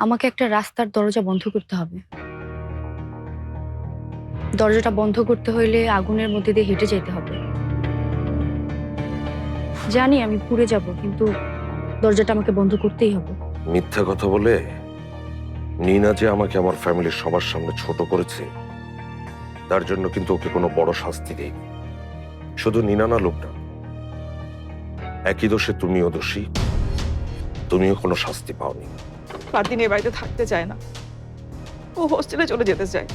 আমাকে একটা রাস্তার দরজা বন্ধ করতে হবে। দরজাটা বন্ধ করতে হইলে আগুনের মধ্যে দিয়ে হেঁটে যেতে হবে। জানি আমি পুড়ে যাব, কিন্তু দরজাটা আমাকে বন্ধ করতেই হবে। মিথ্যা কথা বলে নিনা যে আমাকে আমার ফ্যামিলির সবার সামনে ছোট করেছে, তার জন্য কিন্তু ওকে কোনো বড় শাস্তি দেয়নি। শুধু নিনা না, লোকটা একই দোষে তুমিও দোষী, তুমিও কোনো শাস্তি পাওনি। ফারদিন এ বাড়িতে থাকতে চায় না, ও হোস্টেলে চলে যেতে চায়।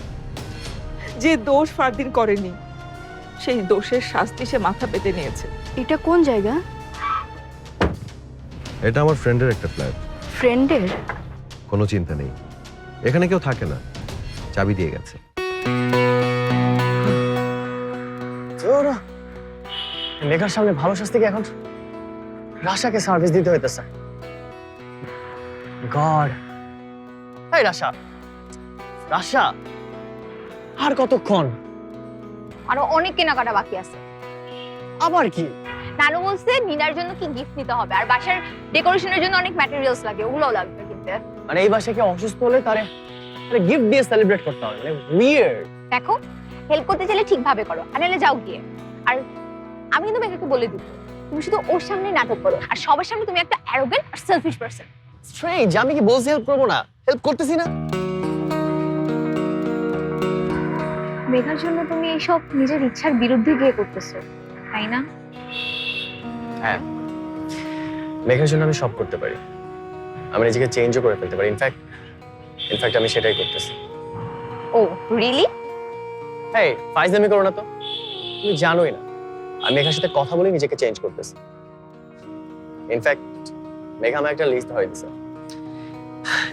যে দোষ ফারদিন করেনি সেই দোষের শাস্তি সে মাথা পেতে নিয়েছে। এটা কোন জায়গা? এটা আমার ফ্রেন্ডের একটা ফ্ল্যাট। ফ্রেন্ডের? কোনো চিন্তা নেই, এখানে কেউ থাকে না, চাবি দিয়ে গেছে। মেঘার সামনে ভালো শাস্তি কি এখন রাশাকে সার্ভিস দিতে হইতেছে? গড, এই রাশা, রাশা আর কতক্ষণ? আরো অনেক কেনাকাটা বাকি আছে। আবার কি? নানু বলছে নিনার জন্য কি গিফট নিতে হবে, আর বাসার ডেকোরেশনের জন্য অনেক ম্যাটেরিয়ালস লাগে, ওগুলোও লাগবে কিনতে। মানে এই বাসায় কি অসুস্থ হলে তারে গিফট দিয়ে সেলিব্রেট করতে হবে? মানে উইয়ার্ড। দেখো, হেল্প করতে চাইলে ঠিকভাবে করো, আর নাহলে যাও গিয়ে। আর আমি কিন্তু মেঘাকে বলে দিব, তুমি শুধু ওর সামনে নাটক করো, আর সবার সামনে তুমি একটা arrogant are selfish person. Strange, আমি কি বলছি হেল্প করবো না? হেল্প করতেছি না। মেঘার জন্য তুমি এইসব নিজের ইচ্ছার বিরুদ্ধে গিয়ে করতেছো, তাই না? হ্যাঁ, মেঘার জন্য আমি সব করতে পারি, আমি নিজেকে চেঞ্জও করে ফেলতে পারি। ইনফ্যাক্ট আমি সেটাই করতেছি। ও রিয়েলি? এই ফাইজলামি করো না তো, তুমি জানোই না আমি মেঘার সাথে কথা বলে নিজেকে চেঞ্জ করতেছি। ইনফ্যাক্ট মেঘা আমার একটা লিস্ট হয়ে দিছে,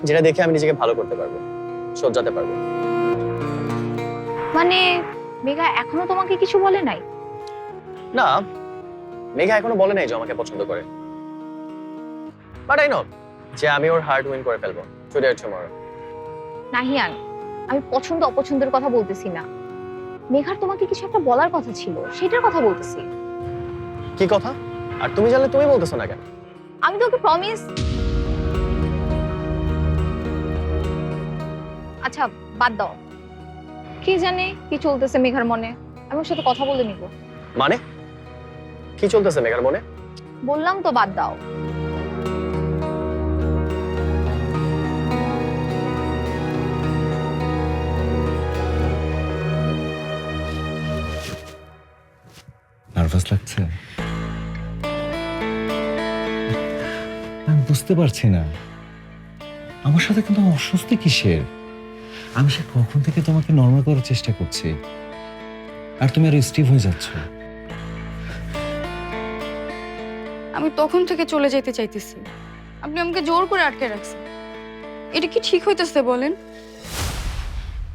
যেটা দেখে আমি নিজেকে ভালো করতে পারবো, সজ্জাতে পারবো। মানে মেঘা এখনো তোমাকে কিছু বলে নাই? না, মেঘা এখনো বলে নাই যে আমাকে পছন্দ করে, বাট আই নো যে আমি ওর হার্ট উইন করে ফেলবো টুডে অর টুমরো। নাহিয়ান, আমি পছন্দ অপছন্দের কথা বলতেছি না, মেঘার তোমাকে কিছু একটা বলার কথা ছিল, সেটার কথা বলতেছি। কি কথা? আর তুমি জানলে তুমি বলতেছো না কেন? আমি তোকে প্রমিস। আচ্ছা বাদ দাও, কি জানে কি চলতেছে মেঘার মনে, আমি ওর সাথে কথা বলে নিব। মানে কি চলতেছে মেঘার মনে? বললাম তো বাদ দাও। নার্ভাস লাগছে? আমি বুঝতে পারছি না আমার সাথে কিন্তু অস্বস্তি কিসের। আমি সে কখন থেকে তোমাকে নরমাল করার চেষ্টা করছি, আর তুমি আর স্টিভ হয়ে যাচ্ছ। আমি তখন থেকে চলে যেতে চাইতেছি, আপনি আমাকে জোর করে আটকে রাখছেন। এটা কি ঠিক হইতেছে বলেন?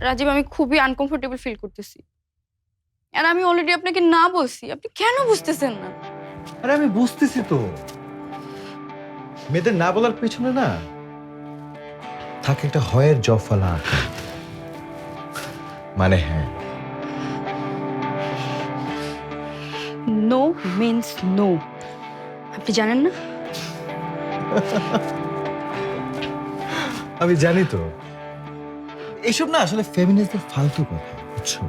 রাজীব, আমি খুবই আনকমফোর্টেবল ফিল করতেছি, আর আমি অলরেডি আপনাকে না বলছি, আপনি কেন বুঝতেছেন না? আরে আমি বুঝতেছি তো, মেয়েদের না বলার পেছনে না থাকে একটা হয়ের জফলা। মানে হ্যাঁ, নো মিন্স নো, আপনি জানেন না? আমি জানি তো। এইসব না আসলে ফেমিনিস্টদের ফালতু কথা, বুঝছো?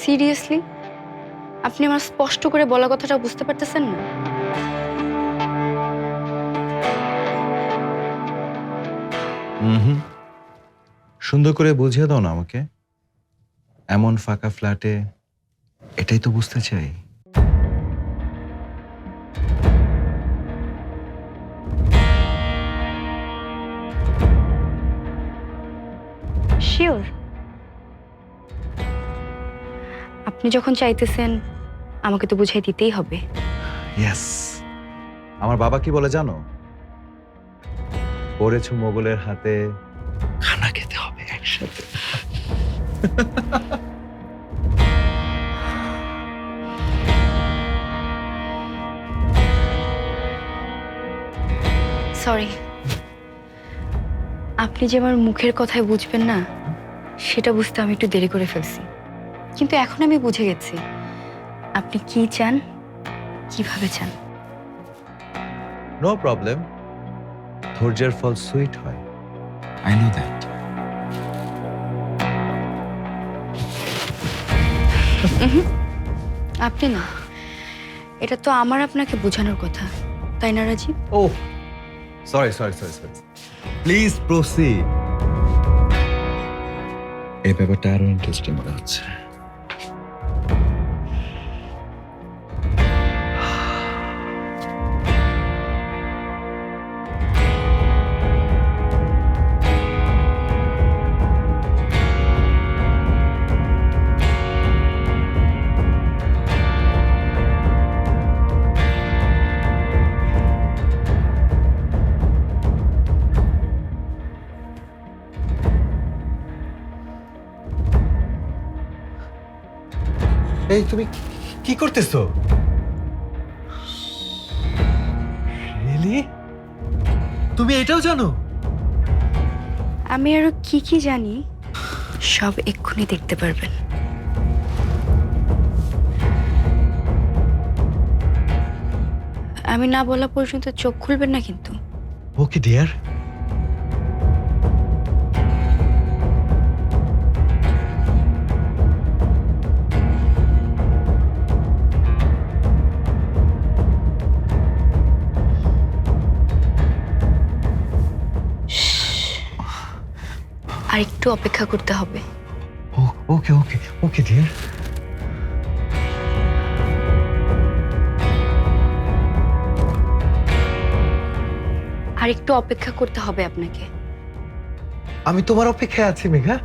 সিরিয়াসলি আপনি আমার স্পষ্ট করে বলা কথাটা বুঝতে পারতেছেন না? হুম, সুন্দর করে বুঝিয়ে দাও না আমাকে। এমন ফাঁকা ফ্ল্যাটে এটাই তো বুঝতে চাই। শিওর? আপনি যখন চাইতেছেন আমাকে তো বুঝাই দিতেই হবে। ইয়েস, আমার বাবা কি বলে জানো? পড়েছো মোগলের হাতে, খানা খেতে হবে একসাথে। সরি, আপনি যে আমার মুখের কথায় বুঝবেন না সেটা বুঝতে আমি একটু দেরি করে ফেলছি, কিন্তু এখন আমি বুঝে গেছি আপনি কি চান, কিভাবে চান। নো প্রবলেম, ধৈর্যের ফল সুইট হয়। I know that. আপনি না, এটা তো আমার আপনাকে বোঝানোর কথা, তাই না রাজীব? ও sorry sorry sorry sorry, please proceed. এই ব্যাপারটা আরো ইন্টারেস্টিং মনে হচ্ছে। এই তুমি কি করতেছো? রিয়েলি? তুমি এটাও জানো? আমি আরো কি কি জানি সব এক্ষুনি দেখতে পারবেন। আমি না বলা পর্যন্ত চোখ খুলবেন না কিন্তু। Okay dear. আর একটু অপেক্ষা করতে হবে। ওকে ওকে ওকে ডিয়ার। আর একটু অপেক্ষা করতে হবে আপনাকে। আমি তোমার অপেক্ষায় আছি মেঘা।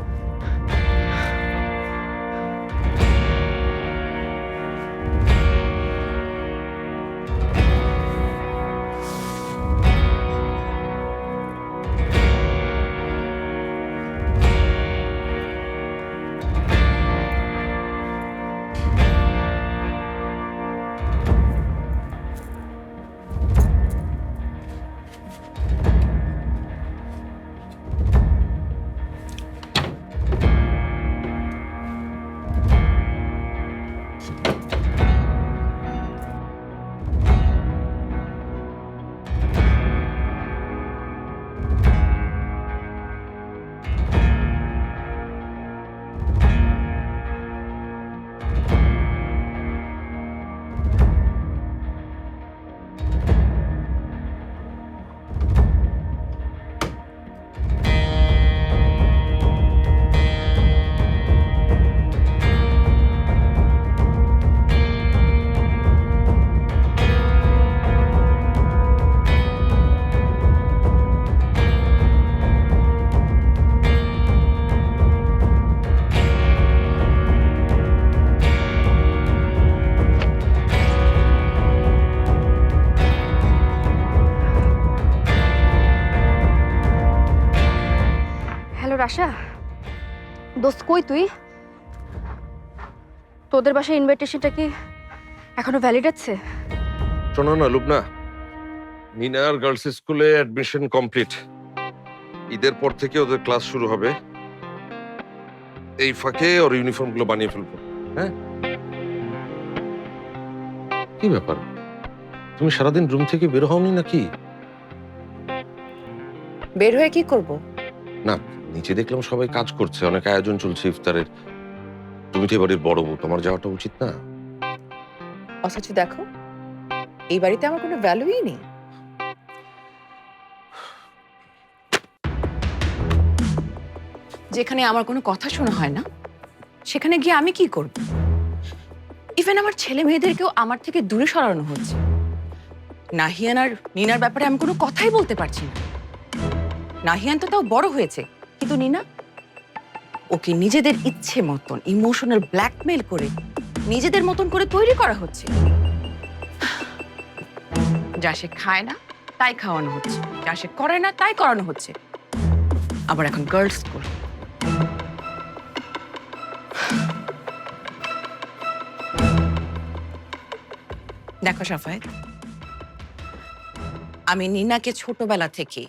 হ্যালো রাশা, দোস্ত কই তুই? তোদের বাসায় ইনভাইটেশনটা কি এখনো ভ্যালিড আছে? শোনো না লুবনা, নিনার গার্লস স্কুলে অ্যাডমিশন কমপ্লিট। ঈদের পর থেকে ওদের ক্লাস শুরু হবে। এই ফাঁকে ওর ইউনিফর্ম গুলো বানিয়ে ফেলবো। হ্যাঁ, কি ব্যাপার, তুমি সারাদিন রুম থেকে বের হওনি নাকি? বের হয়ে কি করব? না, নিচে দেখলাম সবাই কাজ করছে, অনেক আয়োজন চলছে ইফতারের। তুমি তো এবারের বড় বউ, তোমার যাওয়াটা উচিত না? অথচ দেখো, এই বাড়িতে আমার কোনো ভ্যালুই নেই। যেখানে আমার কোনো কথা শোনা হয় না, সেখানে গিয়ে আমি কি করব? ইভেন আমার ছেলে মেয়েদেরকেও আমার থেকে দূরে সরানো হচ্ছে। নাহিয়ান আর নিনার ব্যাপারে আমি কোনো কথাই বলতে পারছি না। নাহিয়ান তো তাও বড় হয়েছে, কিন্তু নিনা ওকে নিজেদের ইচ্ছে মতন ইমোশনাল ব্ল্যাকমেল করে নিজেদের মতন করে তৈরি করা হচ্ছে। যা সে খায় না তাই খাওয়ানো হচ্ছে, যা সে করে না তাই করানো হচ্ছে। আবার এখন গার্লস স্কুল। দেখো সাফায়েত, আমি নিনাকে ছোটবেলা থেকে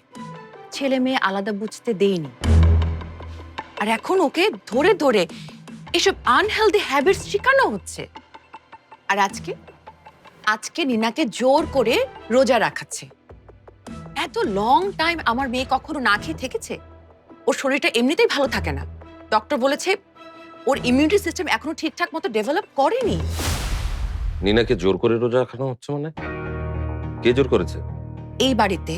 ছেলে মেয়ে আলাদা বুঝতে দেইনি, আর এখন ওকে ধরে ধরে এসব আনহেলদি হ্যাবিটস শেখানো হচ্ছে। আর আজকে নিনাকে জোর করে রোজা রাখাচ্ছে। এত লং টাইম আমার মেয়ে কখনো না খেয়ে থেকেছে? ওর শরীরটা এমনিতেই ভালো থাকে না। ডক্টর বলেছে ওর ইমিউনিটি সিস্টেম এখনো ঠিকঠাক মতো ডেভেলপ করেনি। নিনাকে জোর করে রোজা রাখানো হচ্ছে মানে? কে জোর করেছে? এই বাড়িতে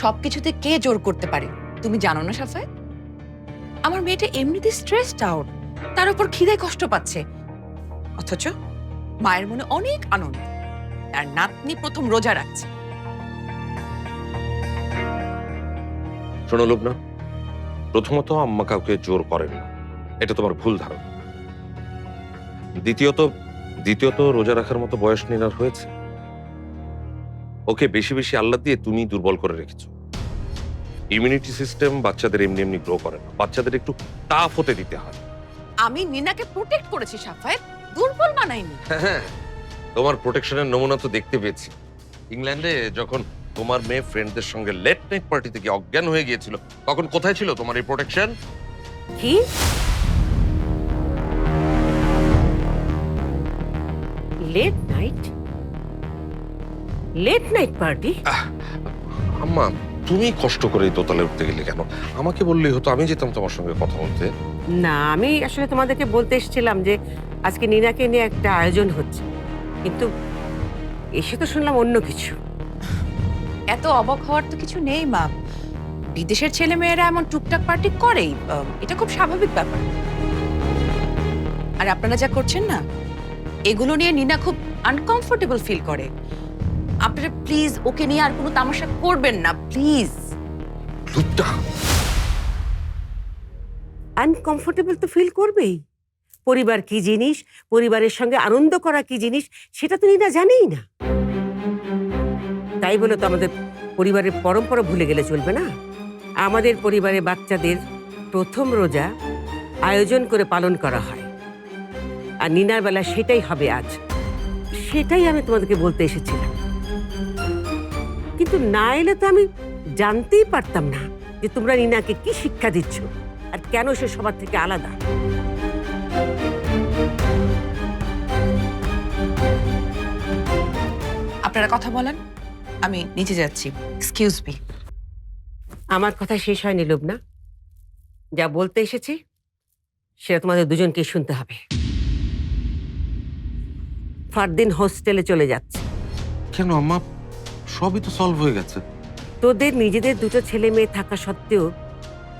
সবকিছুতে কে জোর করতে পারে তুমি জানো না সাফায়েত? আমার মেয়েটা এমনিতে স্ট্রেসড আউট, তার উপর খিদে কষ্ট পাচ্ছে, অথচ মায়ের মনে অনেক আনন্দ, তার নাতনি প্রথম রোজা রাখছে। শোনো লুবনা, প্রথমত আম্মা কাউকে জোর করেন না, এটা তোমার ভুল ধারণা। দ্বিতীয়ত রোজা রাখার মতো বয়স নিনার হয়েছে। ওকে বেশি বেশি আল্লাহ দিয়ে তুমি দুর্বল করে রেখেছো। ইমিউনিটি সিস্টেম বাচ্চাদের এমনি এমনি গ্রো করে না, বাচ্চাদের একটু টাফ হতে দিতে হয়। আমি নিনাকে প্রোটেক্ট করেছি সাফায়েত, দুর্বল বানাইনি। হ্যাঁ, তোমার প্রোটেকশনের নমুনা তো দেখতে পেয়েছি। ইংল্যান্ডে যখন তোমার মেয়ে ফ্রেন্ডদের সঙ্গে লেট নাইট পার্টিতে গিয়ে অজ্ঞান হয়ে গিয়েছিল, তখন কোথায় ছিল তোমার এই প্রোটেকশন? কি লেট নাইট পার্টি? আম্মা, তুমি কষ্ট করে এই দোতলায় উঠতে গেলে কেন? আমাকে বললেই হতো, আমি যেতাম তোমার সঙ্গে কথা বলতে। না, আমি আসলে তোমাদেরকে বলতে এসেছিলাম যে আজকে নীনাকে নিয়ে একটা আয়োজন হচ্ছে, কিন্তু এসে তো শুনলাম অন্য কিছু। এত অবাক হওয়ার তো কিছু নেই মা, বিদেশের ছেলে মেয়েরা এমন টুকটাক পার্টি করেই, এটা খুব স্বাভাবিক ব্যাপার। আর আপনারা যা করছেন না, এগুলো নিয়ে নিনা খুব আনকমফোর্টেবল ফিল করে। আপনারা প্লিজ ওকে নিয়ে আর কোনো তামাশা করবেন না, প্লিজ। আনকমফোর্টেবল তো ফিল করবেই। পরিবার কি জিনিস, পরিবারের সঙ্গে আনন্দ করা কি জিনিস, সেটা তো নীনা জানেই না। তাই বলে তো আমাদের পরিবারের পরম্পরা ভুলে গেলে চলবে না। আমাদের পরিবারে বাচ্চাদের প্রথম রোজা আয়োজন করে পালন করা হয়, আর নীনার বেলা সেটাই হবে আজ। সেটাই আমি তোমাদেরকে বলতে এসেছিলাম, কিন্তু না এলে তো আমি জানতেই পারতাম না যে তোমরা নীনাকে কি শিক্ষা দিচ্ছ আর কেন সে সবার থেকে আলাদা। আপনারা কথা বলেন, আমি নিচে যাচ্ছি। Excuse me. আমার কথা শেষ হয়নি লুবনা, যা বলতে এসেছি সেটা তোমাদের দুজনকে শুনতে হবে। ফারদিন হোস্টেলে চলে যাচ্ছে। কেন আম্মা? সবই তো সলভ হয়ে গেছে। তোদের নিজেদের দুটো ছেলে মেয়ে থাকা সত্ত্বেও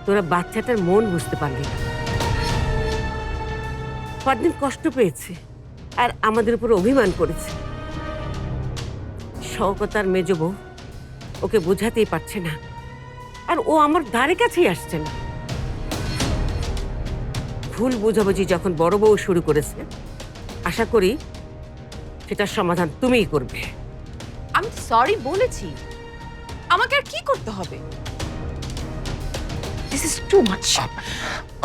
তোরা বাচ্চাটার মন বুঝতে পারলি না। ফারদিন কষ্ট পেয়েছে আর আমাদের উপর অভিমান করেছে। শওকতার মেজ বউ ওকে বোঝাতেই পারছে না, আর ও আমার ধারে কাছেই আসছে না। ভুল বোঝাবুঝি যখন বড় বউ শুরু করেছে, আশা করি সেটার সমাধান তুমিই করবে। আমি সরি বলেছি, আমাকে আর কি করতে হবে? This is too much.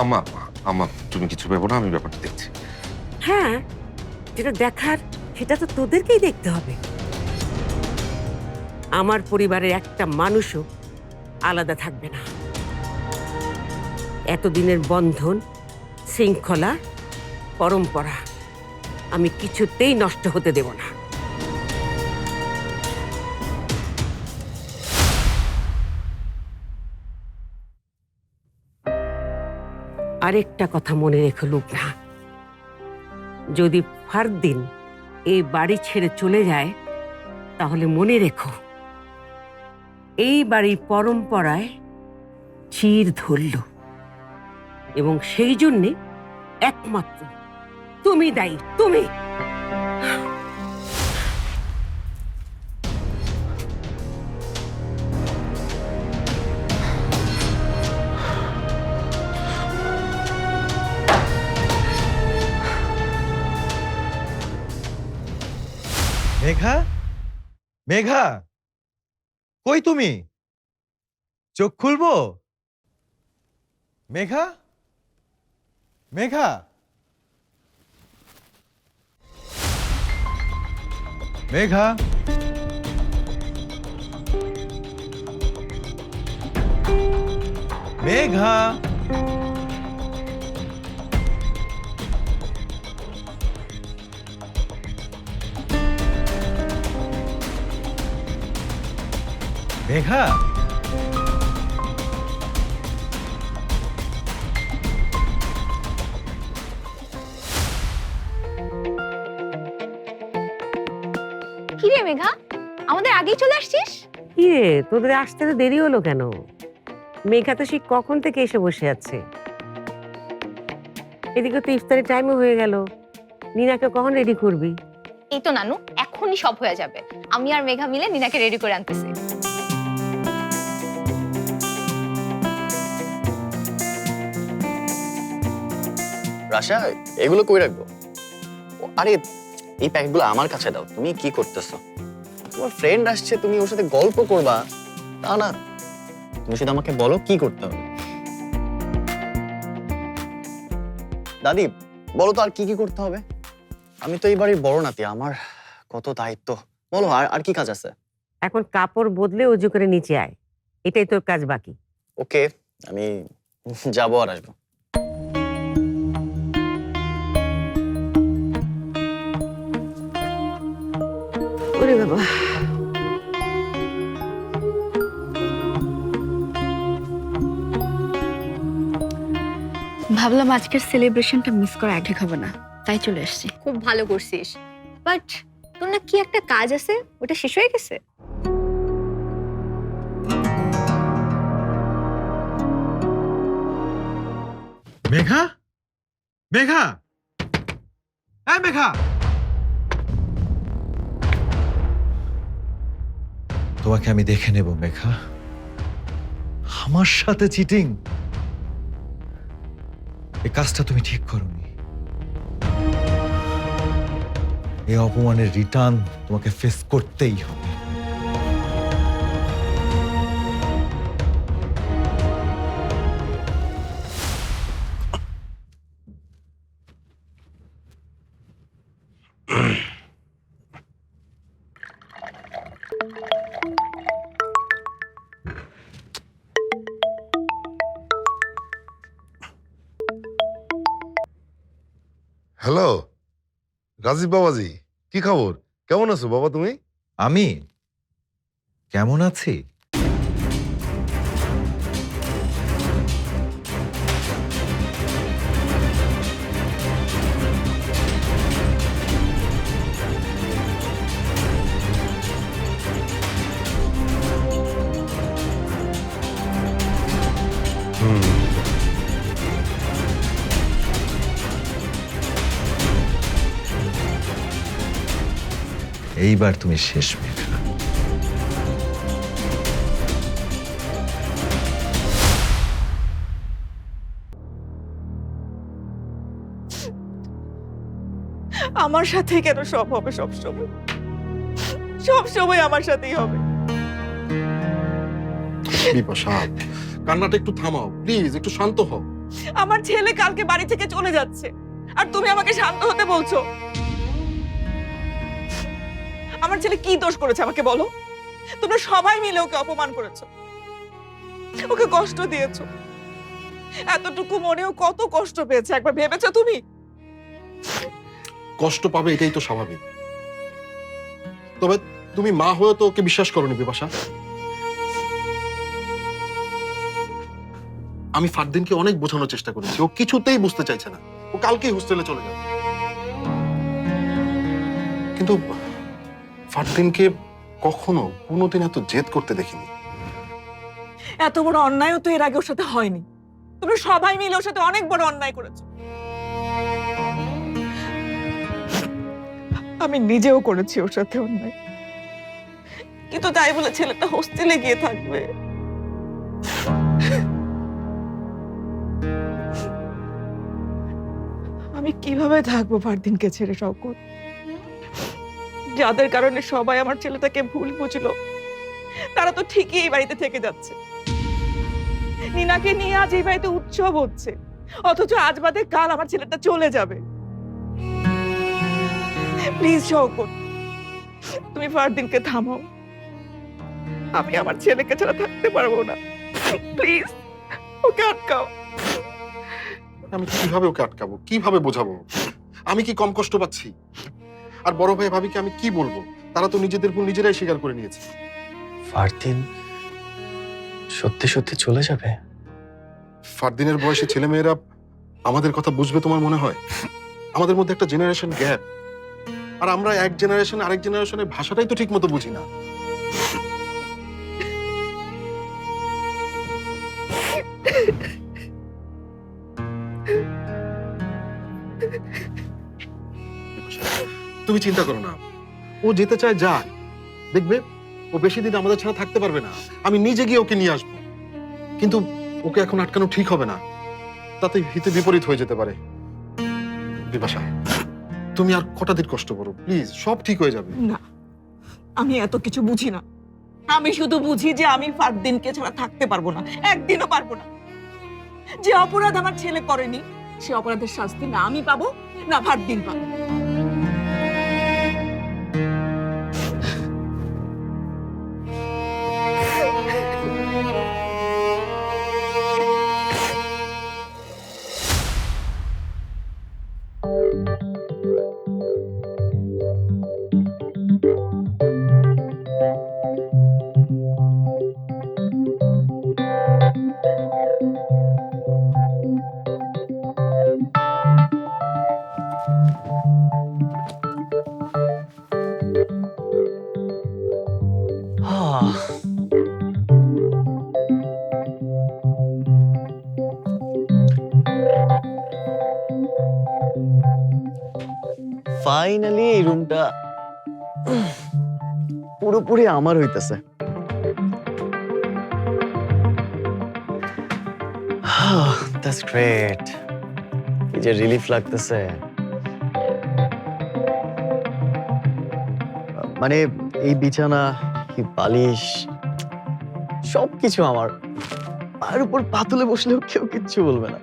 আম্মা তুমি কিছু ভেবো না, আমি ব্যাপারটা দেখছি। হ্যাঁ, যেটা দেখার সেটা তো তোদেরকেই দেখতে হবে। আমার পরিবারের একটা মানুষও আলাদা থাকবে না। এতদিনের বন্ধন, শৃঙ্খলা, পরম্পরা আমি কিছুতেই নষ্ট হতে দেব না। আরেকটা কথা মনে রেখো লুবনা, যদি ফারদিন এই বাড়ি ছেড়ে চলে যায়, তাহলে মনে রেখো এই বাড়ির পরম্পরায় চির ধরল, এবং সেই জন্যে একমাত্র তুমি দায়ী, তুমি। মেঘা, মেঘা, কই তুমি? চোখ খুলবো? মেঘা, মেঘা, মেঘা, মেঘা, মেঘা, মেঘা, আমাদের আগেই চলে আসছিস? কি রে, তোদের আসতে তো দেরি হলো কেন? মেঘা তো সেই কখন থেকে এসে বসে আছে। এদিকে তো ইফতারের টাইমও হয়ে গেল। নিনাকে কখন রেডি করবি? এই তো নানু, এখনই সব হয়ে যাবে। আমি আর মেঘা মিলে নিনাকে রেডি করে আনতেছি। রাশা, এগুলো কই রাখবো? আরে এই প্যাকেটগুলো আমার কাছে দাও। তুমি কি করতেছো? তোমার ফ্রেন্ড আসছে, তুমি ওর সাথে গল্প করবা তা না। তুমি শুধু আমাকে বলো কি করতে হবে। দাদি বলো তো আর কি কি করতে হবে? আমি তো এই বাড়ির বড় নাতি, আমার কত দায়িত্ব। বলো আর আর কি কাজ আছে? এখন কাপড় বদলে উজু করে নিচে আয়, এটাই তোর কাজ বাকি। ওকে, আমি যাবো আর আসবো। ওরে বাবা, ভাবলাম আজকের সেলিব্রেশনটা মিস করা ঠিক হবে না, তাই চলে এসেছি। খুব ভালো করছিস, বাট তোর না কি একটা কাজ আছে, ওটা শেষ হয়ে গেছে? মেঘা, মেঘা, এই মেঘা, তোমাকে আমি দেখে নেব মেঘা। আমার সাথে চিটিং, এই কাজটা তুমি ঠিক করোনি। এই অপমানের রিটার্ন তোমাকে ফেস করতেই হবে। হ্যালো রাজীব বাবাজি, কি খবর? কেমন আছো বাবা তুমি? আমি কেমন আছি? এইবার তুমি শেষ মেঘা। আমার সাথে কেন সব হবে সবসময়? সবসময় আমার সাথেই হবে। বিপাশা, কান্নাটা একটু থামাও প্লিজ, একটু শান্ত হও। আমার ছেলে কালকে বাড়ি থেকে চলে যাচ্ছে, আর তুমি আমাকে শান্ত হতে বলছো? আমার ছেলে কি দোষ করেছে আমাকে বলো? তোমরা সবাই মিলে ওকে অপমান করেছো, ওকে কষ্ট দিয়েছো। এতটুকু মনেও কত কষ্ট পেয়েছে একবার ভেবেছো তুমি? কষ্ট পাবে এটাই তো স্বাভাবিক, তবে তুমি মা হয়ে তো ওকে বিশ্বাস করোনি বিপাশা। আমি ফারদিনকে অনেক বোঝানোর চেষ্টা করেছি, ও কিছুতেই বুঝতে চাইছে না। ও কালকেই হোস্টেলে চলে যাবে। কিন্তু ফারদিনকে কখনো কোনোদিন এত জেদ করতে দেখিনি। এত বড় অন্যায়ও তো এর আগে ওর সাথে হয়নি। তোমরা সবাই মিলে ওর সাথে অনেক বড় অন্যায় করেছো। আমি নিজেও করেছি ওর সাথে অন্যায়, কিন্তু তাই বলে ছেলেটা হোস্টেলে গিয়ে থাকবে? আমি কিভাবে থাকবো ফারদিনকে ছেড়ে শওকত? যাদের কারণে সবাই আমার ছেলেটাকে ভুল বুঝলো, তারা তো ঠিকই এই বাড়িতে থেকে যাচ্ছে। নিনাকে নিয়ে আজ এই বাড়িতে উৎসব হচ্ছে, অথচ আজ বাদে কাল আমার ছেলেটা চলে যাবে। প্লিজ শওকত, তুমি ফারদিনকে থামাও। আমি আমার ছেলেকে ছাড়া থাকতে পারবো না। প্লিজ ওকে আটকাও। আমি কিভাবে ওকে আটকাবো, কিভাবে বোঝাবো? আমি কি কম কষ্ট পাচ্ছি? আর বড় ভাই ভাবিকে আমি কি বলবো? তারা তো নিজেদের ভুল নিজেরাই স্বীকার করে নিয়েছে। ফারদিন সত্যি সত্যি চলে যাবে? ফারদিনের বয়সে ছেলেমেয়েরা আমাদের কথা বুঝবে তোমার মনে হয়? আমাদের মধ্যে একটা জেনারেশন গ্যাপ। আর আমরা এক জেনারেশন আরেক জেনারেশনের ভাষাটাই তো ঠিক মতো বুঝি না। তুমি চিন্তা করো না, ও যেতে চায় যাক, দেখবে ও বেশি দিন আমাদের ছাড়া থাকতে পারবে না। আমি নিজে গিয়ে ওকে নিয়ে আসবো, কিন্তু ওকে এখন আটকানো ঠিক হবে না, তাতে হিতে বিপরীত হয়ে যেতে পারে। বিপাশা, তুমি আর কটা দিন কষ্ট করো প্লিজ, সব ঠিক হয়ে যাবে। না, আমি এত কিছু বুঝি না। আমি শুধু বুঝি যে আমি ফারদিনকে ছাড়া থাকতে পারবো না, একদিনও পারবো না। যে অপরাধ আমার ছেলে করেনি, সে অপরাধের শাস্তি না আমি পাবো না ফারদিন পাবো। ফাইনালি এই রুমটা পুরোপুরি আমার হইতেছে। That's great. এই যে রিলিফ লাগতেছে, মানে এই বিছানা, এই বালিশ, সবকিছু আমার। আর উপর পাতুলে বসলেও কেউ কিচ্ছু বলবে না।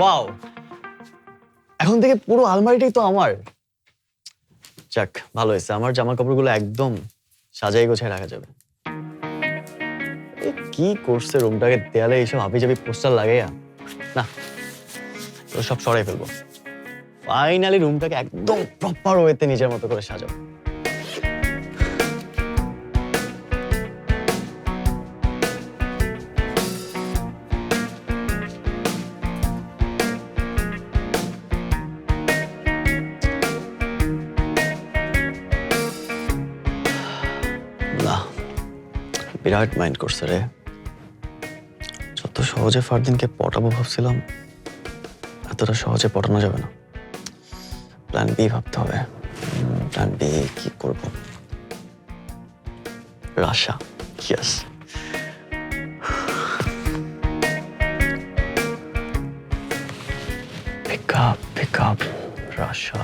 ওয়াও, এখন থেকে পুরো আলমারিটাই তো আমার। যাক, ভালো হয়েছে, আমার জামা কাপড়গুলো একদম সাজাই গোছায় রাখা যাবে। কি করছে রুমটাকে, দেয়ালে এইসব হাবিজাবি পোস্টার লাগাইয়া, না সব সরাই ফেলবো। ফাইনালি রুমটাকে একদম প্রপার ওয়েতে নিজের মতো করে সাজাবো। বিরাট মাইন্ড করছে রে। যত সহজে ফারদিনকে পটাবো ভাবছিলাম, এতটা সহজে পটানো যাবে না। প্ল্যান বি ভাবতে হবে। প্ল্যান বি কি করবো? রাশা, yes. Pick up, Rasha.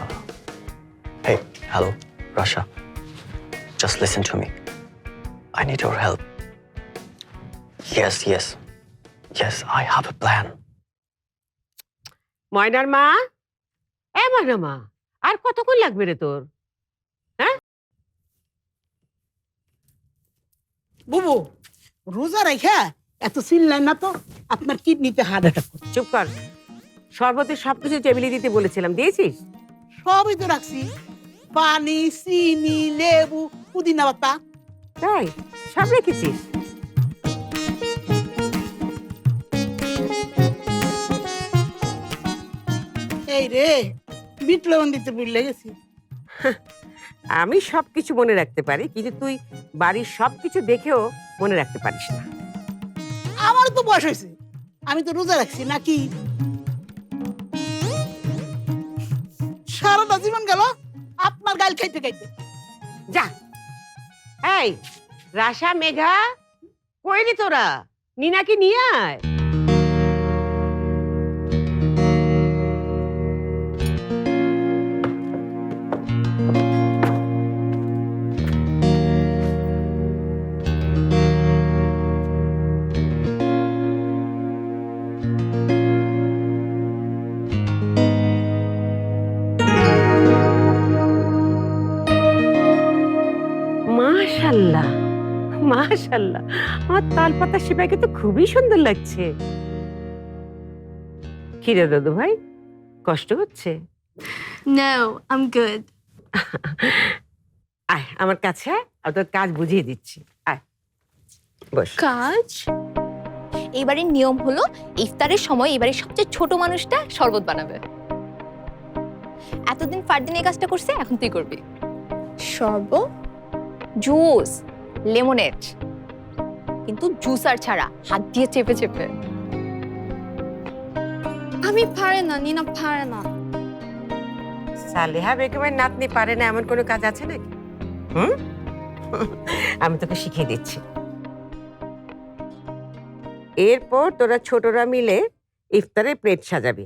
Hey, hello, Rasha. Just listen to me. I need your help. Yes, I have a plan. ময়নার মা, ময়না মা, আর কতক্ষণ লাগবে রে তোর? বুবু, রোজা রেখা এত চিল্লায় না তো, আপনার কিডনিতে হার্ট অ্যাটাক করছে। চুপ কর। শরবতে সবকিছু টেবিলে দিতে বলেছিলাম, দিয়েছিস? সবই তো রাখছি, পানি, চিনি, লেবু, পুদিনা পাতা। তাই সব রেখেছিস? এই রে, বিট লবণ দিতে ভুলে গেছি। আমি সবকিছু মনে রাখতে পারি, কিন্তু তুই বাড়ির সবকিছু দেখেও মনে রাখতে পারিস না। আমার তো বয়স হয়েছে, আমি তো রোজা রাখছি নাকি? সারাটা জীবন গেল আপনার গাল খাইতে খাইতে। যা। এই রাশা, মেঘা, কই রে তোরা? নিনাকে নিয়ে আয়। মাশাআল্লাহ, আমার তালপাতা সেবাইকে তো খুবই সুন্দর লাগছে। কি রে দাদু ভাই, কষ্ট হচ্ছে? No, I'm good. আয় আমার কাছে আয়, আর তোর কাজ বুঝিয়ে দিচ্ছি। আয় বস। কাজ? এইবারের নিয়ম হলো ইফতারের সময় এবারের সবচেয়ে ছোট মানুষটা শরবত বানাবে। এতদিন ফারদিন এই কাজটা করছে, এখন তুই করবি। শরবত? জুস, লেমনেড, কিন্তু জুসার ছাড়া, হাত দিয়ে চেপে চেপে। আমি পারে না, নিনা পারে না। সালেহা বেগমের নাতনি পারে না এমন কোনো কাজ আছে নাকি? হুম, আমি তোকে শিখিয়ে দিচ্ছি। এরপর তোরা ছোটরা মিলে ইফতারের প্লেট সাজাবি।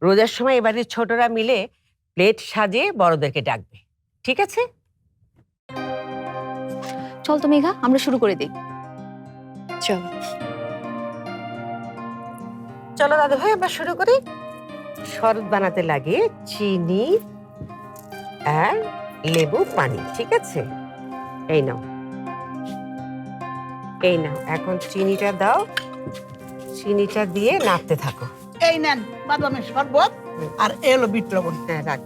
রোজার সময় এবারে ছোটরা মিলে প্লেট সাজিয়ে বড়দেরকে ডাকবে, ঠিক আছে? চল তো মেঘা, আমরা শুরু করে দিই। চল। চলো দাদু ভাই, আমরা শুরু করি। শরবত বানাতে লাগে চিনি আর লেবু পানি, ঠিক আছে? এই নাও, এই নাও, এখন চিনিটা দাও, চিনিটা দিয়ে নাড়তে থাকো। এই নেন বাদামের শরবত, আর এলো বিট লবণ। হ্যাঁ রাখ,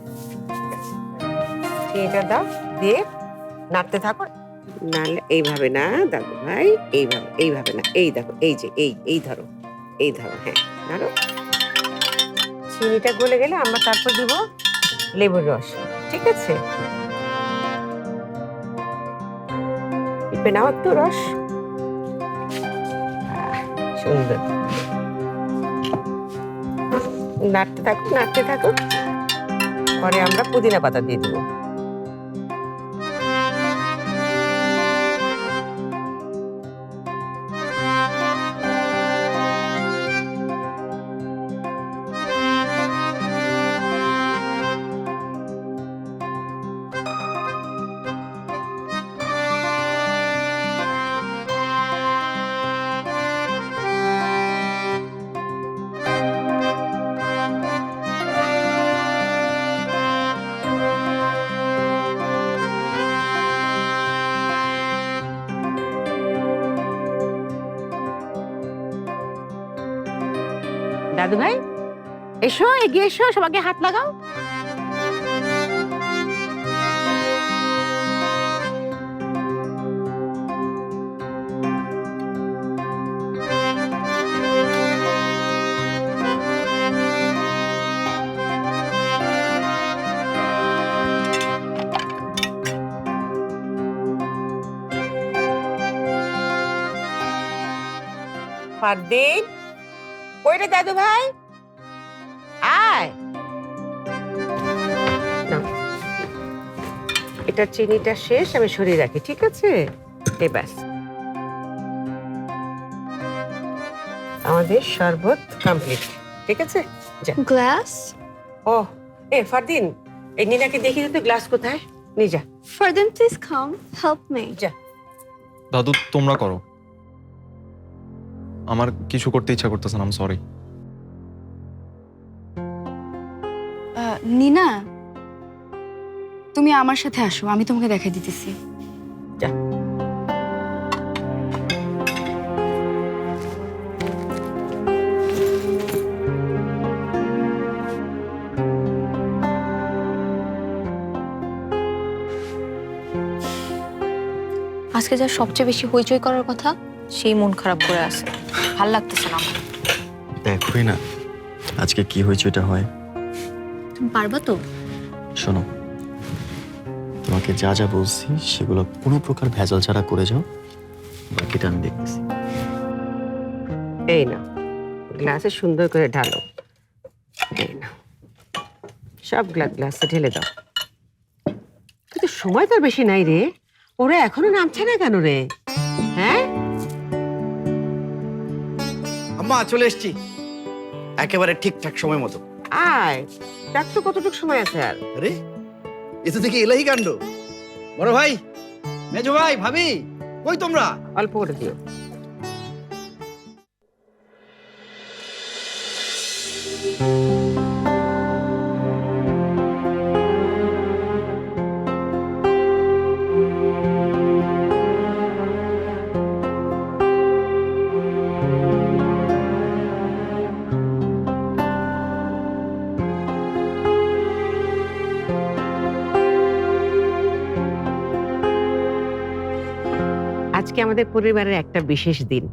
চিনিটা দাও, দিয়ে নাড়তে থাকো। নাড়লে এইভাবে না দাদু ভাই, এইভাবে, এইভাবে না, এই দেখো, এই যে এই ধরো, এই ধরো, হ্যাঁ নাড়ো। চিনিটা গলে গেলে আমরা তারপর দিব লেবুর রস, ঠিক আছে? টিপে নাও একটু রস। সুন্দর, নাড়তে থাকো, নাড়তে থাকো। পরে আমরা পুদিনা পাতা দিয়ে দেবো। দাদু ভাই এসো, এগিয়ে এসো, সবাইকে হাত লাগাও। ফারদিন, কই রে দাদু ভাই, আয়। নাও, এটা চিনিটা শেষ, আমি সরিয়ে রাখি, ঠিক আছে? এই ব্যাস, আমাদের শরবত কমপ্লিট, ঠিক আছে? যা। গ্লাস? ও এ ফারদিন, এই নিনাকে দেখিয়ে দিতে গ্লাস কোথায়, নিয়ে যা। Fardin please come help me. যা। দাদু তোমরা করো, আমার কিছু করতে ইচ্ছা করতেছে না, সরি। নিনা, তুমি আমার সাথে আসো, আমি তোমাকে দেখাই দিতেছি। যা। আজকে যা সবচেয়ে বেশি হইচই করার কথা, সেই মন খারাপ করে আছে, ভাল লাগতেছে না আমার। দেখোই না আজকে কি হয়েছে, এটা হয়। তুমি পারবা তো? শোনো, তোমাকে যা যা বলছি সেগুলো কোনো প্রকার ভেজাল ছাড়া করে যাও, বাকিটা আমি দেখতেছি। এই না, গ্লাসে সুন্দর করে ঢালো, এই না, সব গ্লাসে ঢেলে দাও। কিন্তু সময় তো আর বেশি নাই রে, ওরা এখনো নামছে না কেন রে? হ্যাঁ আম্মা, চলে এসছি একেবারে ঠিকঠাক সময় মতো। আয়, দেখ তো কতটুকু সময় আছে আর। আরে এতে থেকে এলাহি কাণ্ড। বড় ভাই, মেজো ভাই, ভাবি, কই তোমরা? অল্প করে দিও। আজকে আমাদের পরিবারের একটা বিশেষ দিন।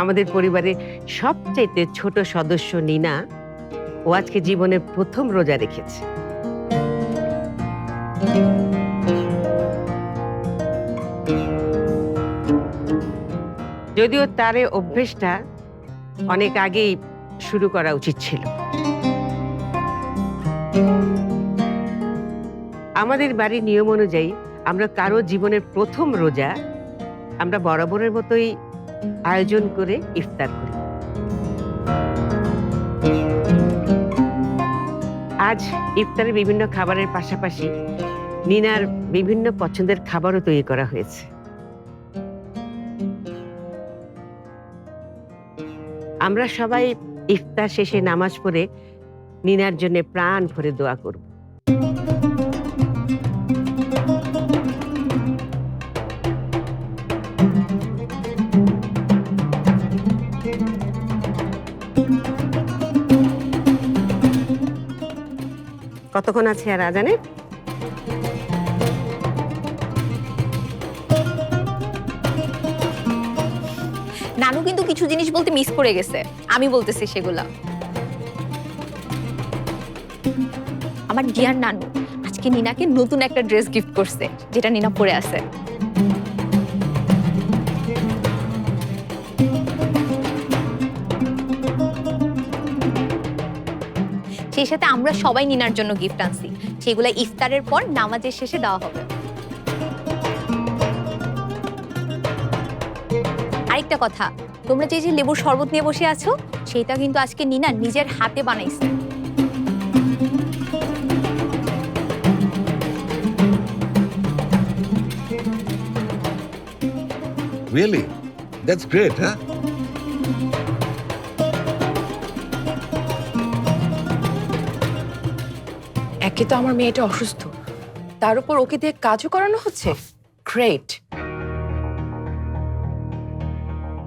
আমাদের পরিবারের সবচেয়ে ছোট সদস্য নীনা, ও আজকে জীবনের প্রথম রোজা রেখেছে। যদিও তার এই অভ্যেসটা অনেক আগেই শুরু করা উচিত ছিল। আমাদের বাড়ির নিয়ম অনুযায়ী আমরা কারো জীবনের প্রথম রোজা আমরা বরাবরের মতোই আয়োজন করে ইফতার করি। আজ ইফতারের বিভিন্ন খাবারের পাশাপাশি নীনার বিভিন্ন পছন্দের খাবারও তৈরি করা হয়েছে। আমরা সবাই ইফতার শেষে নামাজ পড়ে নীনার জন্য প্রাণ ভরে দোয়া করব। কতক্ষণ আছে আর আজানে? নানু কিন্তু কিছু জিনিস বলতে মিস করে গেছে, আমি বলতেছি সেগুলা। আমার ডিয়ার নানু আজকে নিনাকে নতুন একটা ড্রেস গিফট করছে, যেটা নিনা পরে আছে। সেই সাথে আমরা সবাই নিনার জন্য গিফট আনছি, সেগুলা ইফতারের পর নামাজের শেষে দেওয়া হবে। আরেকটা কথা, তোমরা যে যে লেবুর শরবত নিয়ে বসে আছো, সেটা কিন্তু আজকে নিনা নিজের হাতে বানাইছে। রিয়েলি? দ্যাটস গ্রেট, হ্যাঁ? একে তো আমার মেয়েটা অসুস্থ, তার উপর ওকে দিয়ে কাজও করানো হচ্ছে। গ্রেট।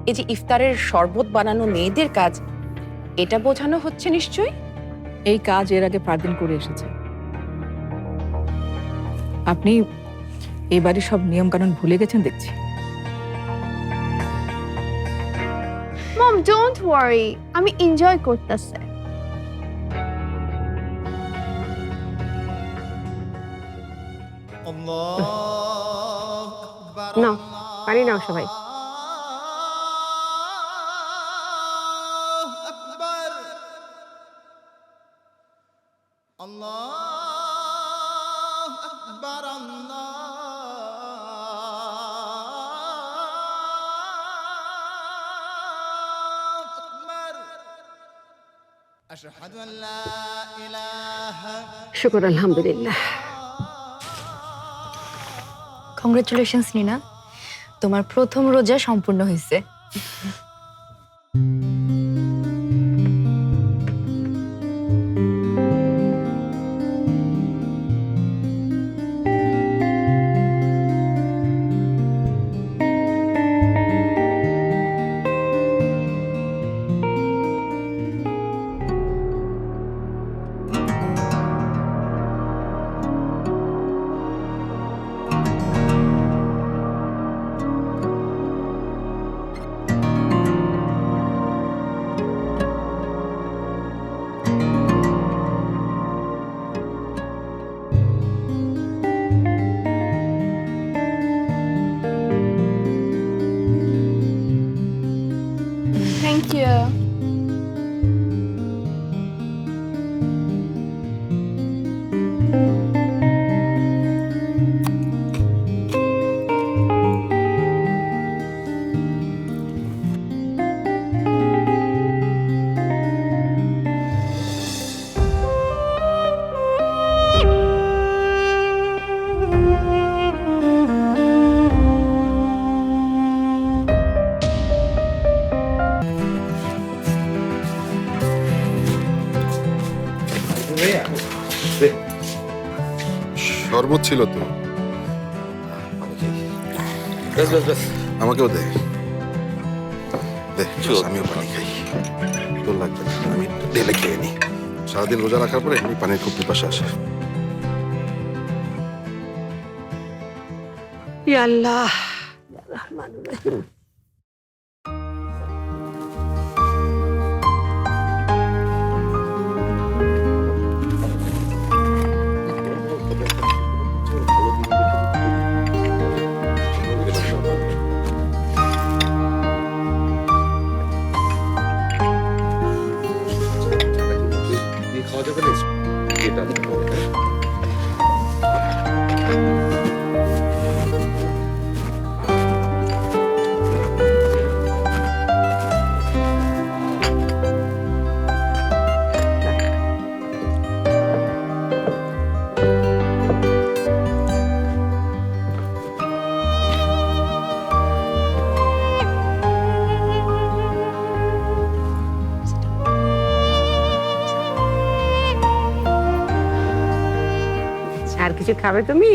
এই যে ইফতারের শরবত বানানো মেয়েদের কাজ, এটা বোঝানো হচ্ছে নিশ্চয়ই এই কাজ এর আগে ফারদিন করে এসেছে। আপনি এই বাড়ির সব নিয়ম কানুন ভুলে গেছেন দেখছি। মম ডোন্ট ওয়ারি, আমি এনজয় করতেছি। নাও পানি নাও সবাই। শুকর আলহামদুলিল্লাহ। কংগ্রেচুলেশনস নিনা, তোমার প্রথম রোজা সম্পূর্ণ হয়েছে। Thank you. শরবত ছিল তো, আমাকেও দে। আমিও পানি খাই, তোর লাগবে না, আমি ঢেলে খেয়ে নি। সারাদিন রোজা রাখার পরে এমনি পানির খুব পিপাসা আসে। ইয়া আল্লাহ ইয়া রহমানুর রহিম। খাওয়া যাবে না এটা আর কিছু খাবে তুমি?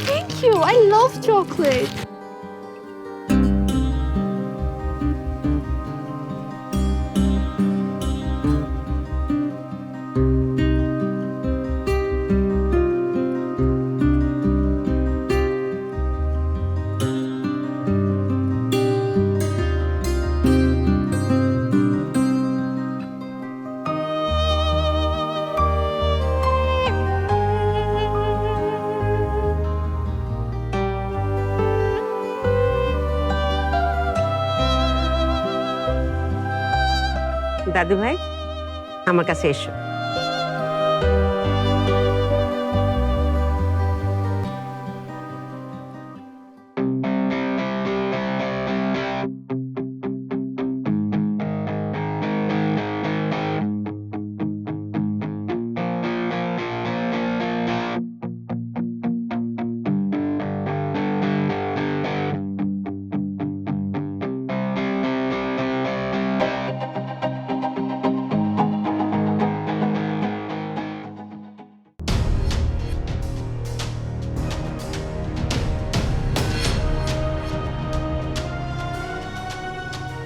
Thank you. I love chocolate. দাদু ভাই আমার কাছে এসো।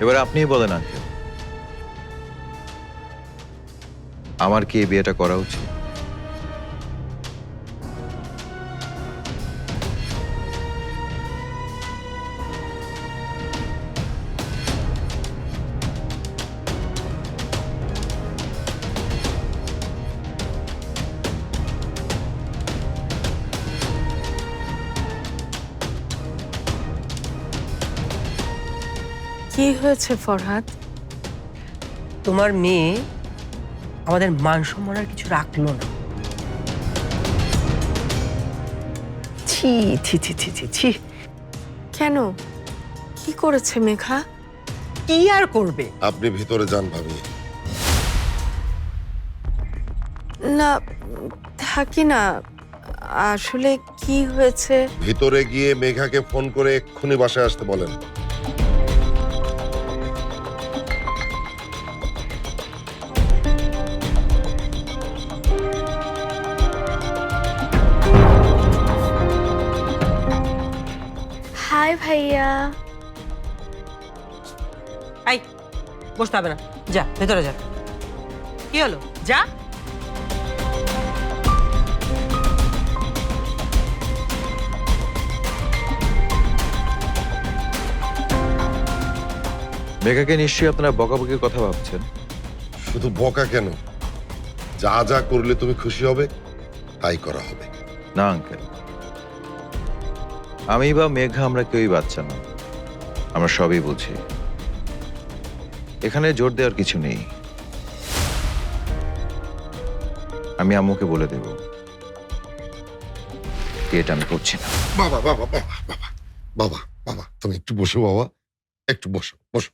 এবার আপনিই বলেন আঙ্কেল, আমার কি এই বিয়েটা করা উচিত? কি হয়েছে ফরহাদ? তোমার মেয়ে আমাদের মান সম্মান আর কিছু রাখলো না। ছি ছি ছি ছি ছি ছি। কেন? কি করেছে মেঘা? কি আর করবে? আপনি ভিতরে যান ভাবি। না, থাকি না। আসলে কি হয়েছে? ভিতরে গিয়ে মেঘাকে ফোন করে এক্ষুনি বাসায় আসতে বলেন। হাই ভাইয়া। আই বসতে হবে না, যা ভেতরে যা। কি হলো? যা। মেঘাকে নিশ্চয়ই আপনারা বকাবকির কথা ভাবছেন। শুধু বকা কেন, যা যা করলে তুমি খুশি হবে তাই করা হবে। না আঙ্কেল, আমি বা মেঘা আমরা কেউই বাচ্চা না, আমরা সবই বুঝি। এখানে জোর দেওয়ার কিছু নেই। আমি আম্মুকে বলে দেব এটা আমি করছি না। বাবা বাবা বাবা বাবা বাবা বাবা তুমি একটু বসো বাবা, একটু বসো বসো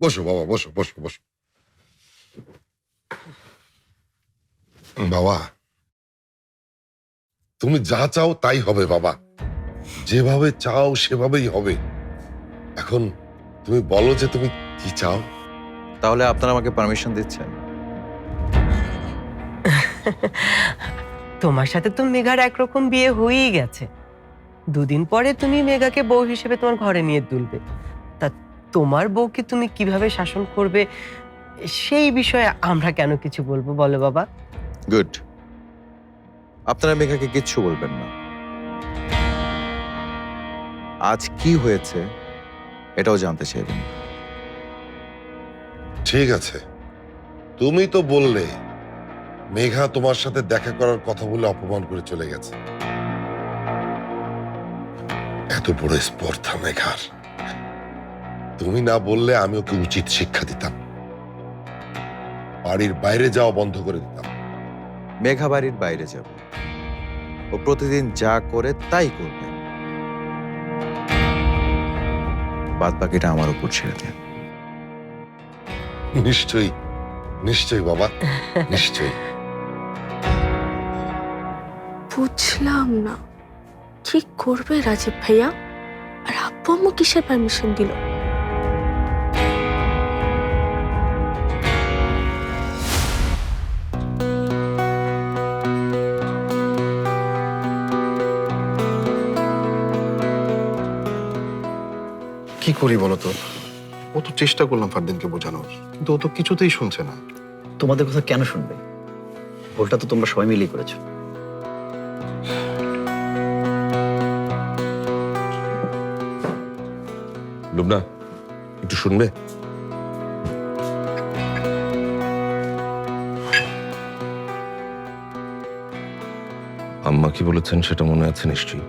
বসো বাবা, বসো বসো বসো। বাবা তুমি যা চাও তাই হবে বাবা, যেভাবে চাও সেভাবেই হবে। এখন তুমি বলো যে তুমি কি চাও। তাহলে আপনারা আমাকে পারমিশন দিচ্ছেন? তোমার সাথে তো মেঘার একরকম বিয়ে হয়েই গেছে, দুদিন পরে তুমি মেঘাকে বউ হিসেবে তোমার ঘরে নিয়ে তুলবে। তা তোমার বউকে তুমি কিভাবে শাসন করবে সেই বিষয়ে আমরা কেন কিছু বলবো বলো বাবা? গুড, আপনারা মেঘাকে কিচ্ছু বলবেন না। আজ কি হয়েছে এটাও জানতে চাইবেন। ঠিক আছে, তুমি তো বললে মেঘা তোমার সাথে দেখা করার কথা বলে অপমান করে চলে গেছে। এত বড় স্পর্ধা মেঘার, তুমি না বললে আমি ওকে উচিত শিক্ষা দিতাম, বাড়ির বাইরে যাওয়া বন্ধ করে দিতাম। মেঘা বাড়ির বাইরে যাবে, ও প্রতিদিন যা করে তাই করবে, বাদ বাকিটা আমার উপর ছেড়ে দেন। নিশ্চয়ই নিশ্চয়ই বাবা, নিশ্চয়ই। বুঝলাম না কি করবে রাজীব ভাইয়া, আর আব্বু আম্মু কিসের পারমিশন দিল? কি করি বলো তো? ও তো চেষ্টা করলাম ফারদিনকে বোঝানোর, কিন্তু ও তো কিছুতেই শুনছে না। তোমাদের কথা কেন শুনবে? ভুলটা তো তোমরা সবাই মিলেই করেছো। লুবনা একটু শুনবে? আম্মা কি বলেছেন সেটা মনে আছে নিশ্চয়ই?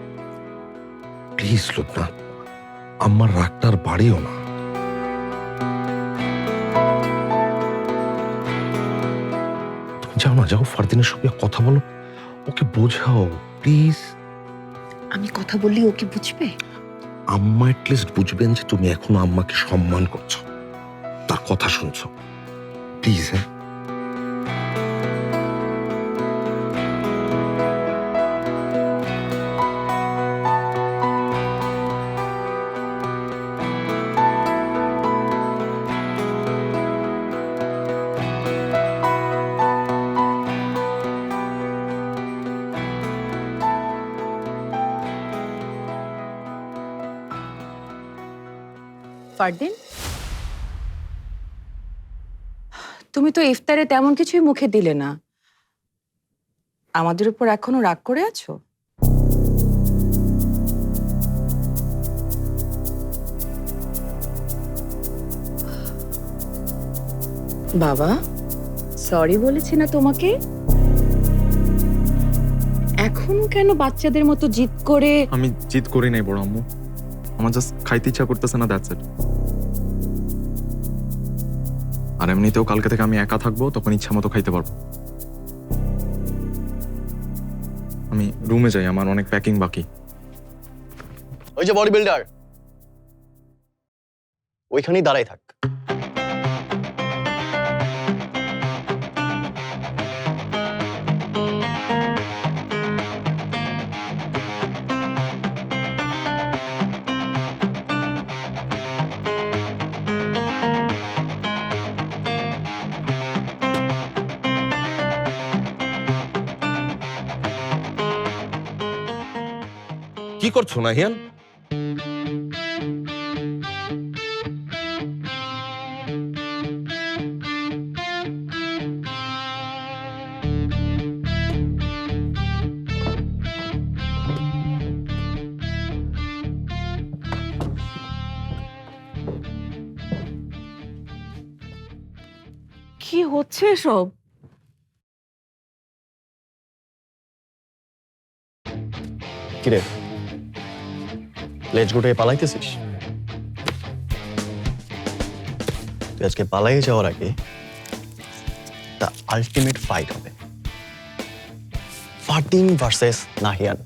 প্লিজ লুবনা, আম্মার রাগটার বাড়িও না। তুমি যাও না, যাও ফারদিনের সঙ্গে কথা বলো, ওকে বোঝাও প্লিজ। আমি কথা বললি ও কি বুঝবে? আম্মা এটলিস্ট বুঝবেন যে তুমি এখনো আম্মাকে সম্মান করছো, তার কথা শুনছো। প্লিজ। হ্যাঁ, ফারদিন, তুমি তো ইফতারে তেমন কিছুই মুখে দিলে না, আমাদের উপর এখনো রাগ করে আছো? বাবা সরি বলেছি না তোমাকে? এখনো কেন বাচ্চাদের মতো জিদ করে? আমি জিদ করি নাই বড় আম্মু, আমার জাস্ট খাইতে ইচ্ছা করতেছে না, দ্যাটস ইট। আর এমনিতেও কালকে থেকে আমি একা থাকবো, তখন ইচ্ছা মতো খাইতে পারবো। আমি রুমে যাই, আমার অনেক প্যাকিং বাকি। ওই যে বডি বিল্ডার, ওইখানেই দাঁড়াই থাক। কি করছো নাহিয়ান? কি হচ্ছে এসব? কিরে, লেজ গুটে পালাইতেছিস? তুই আজকে পালাই যাওয়ার আগে তা আলটিমেট ফাইট হবে, ফারদিন ভার্সেস নাহিয়ান।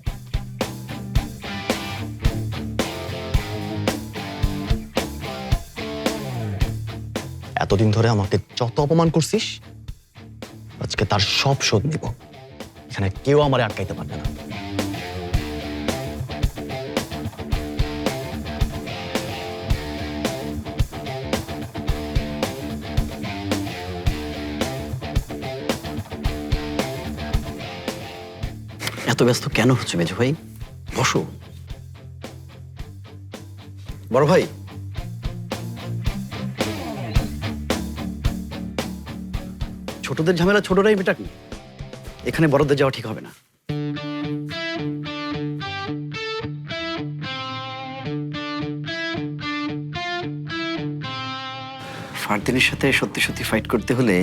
এতদিন ধরে আমাকে যত অপমান করছিস আজকে তার সব শোধ নিব। এখানে কেউ আমারে আটকাইতে পারবে না। এত ব্যস্ত কেন হচ্ছে মেজো ভাই? বসো। বড় ভাই, ছোটদের ঝামেলা ছোটরাই মেটাক না, এখানে বড়দের যাওয়া ঠিক হবে না। ফারদিনের সাথে সত্যি সত্যি ফাইট করতে হলে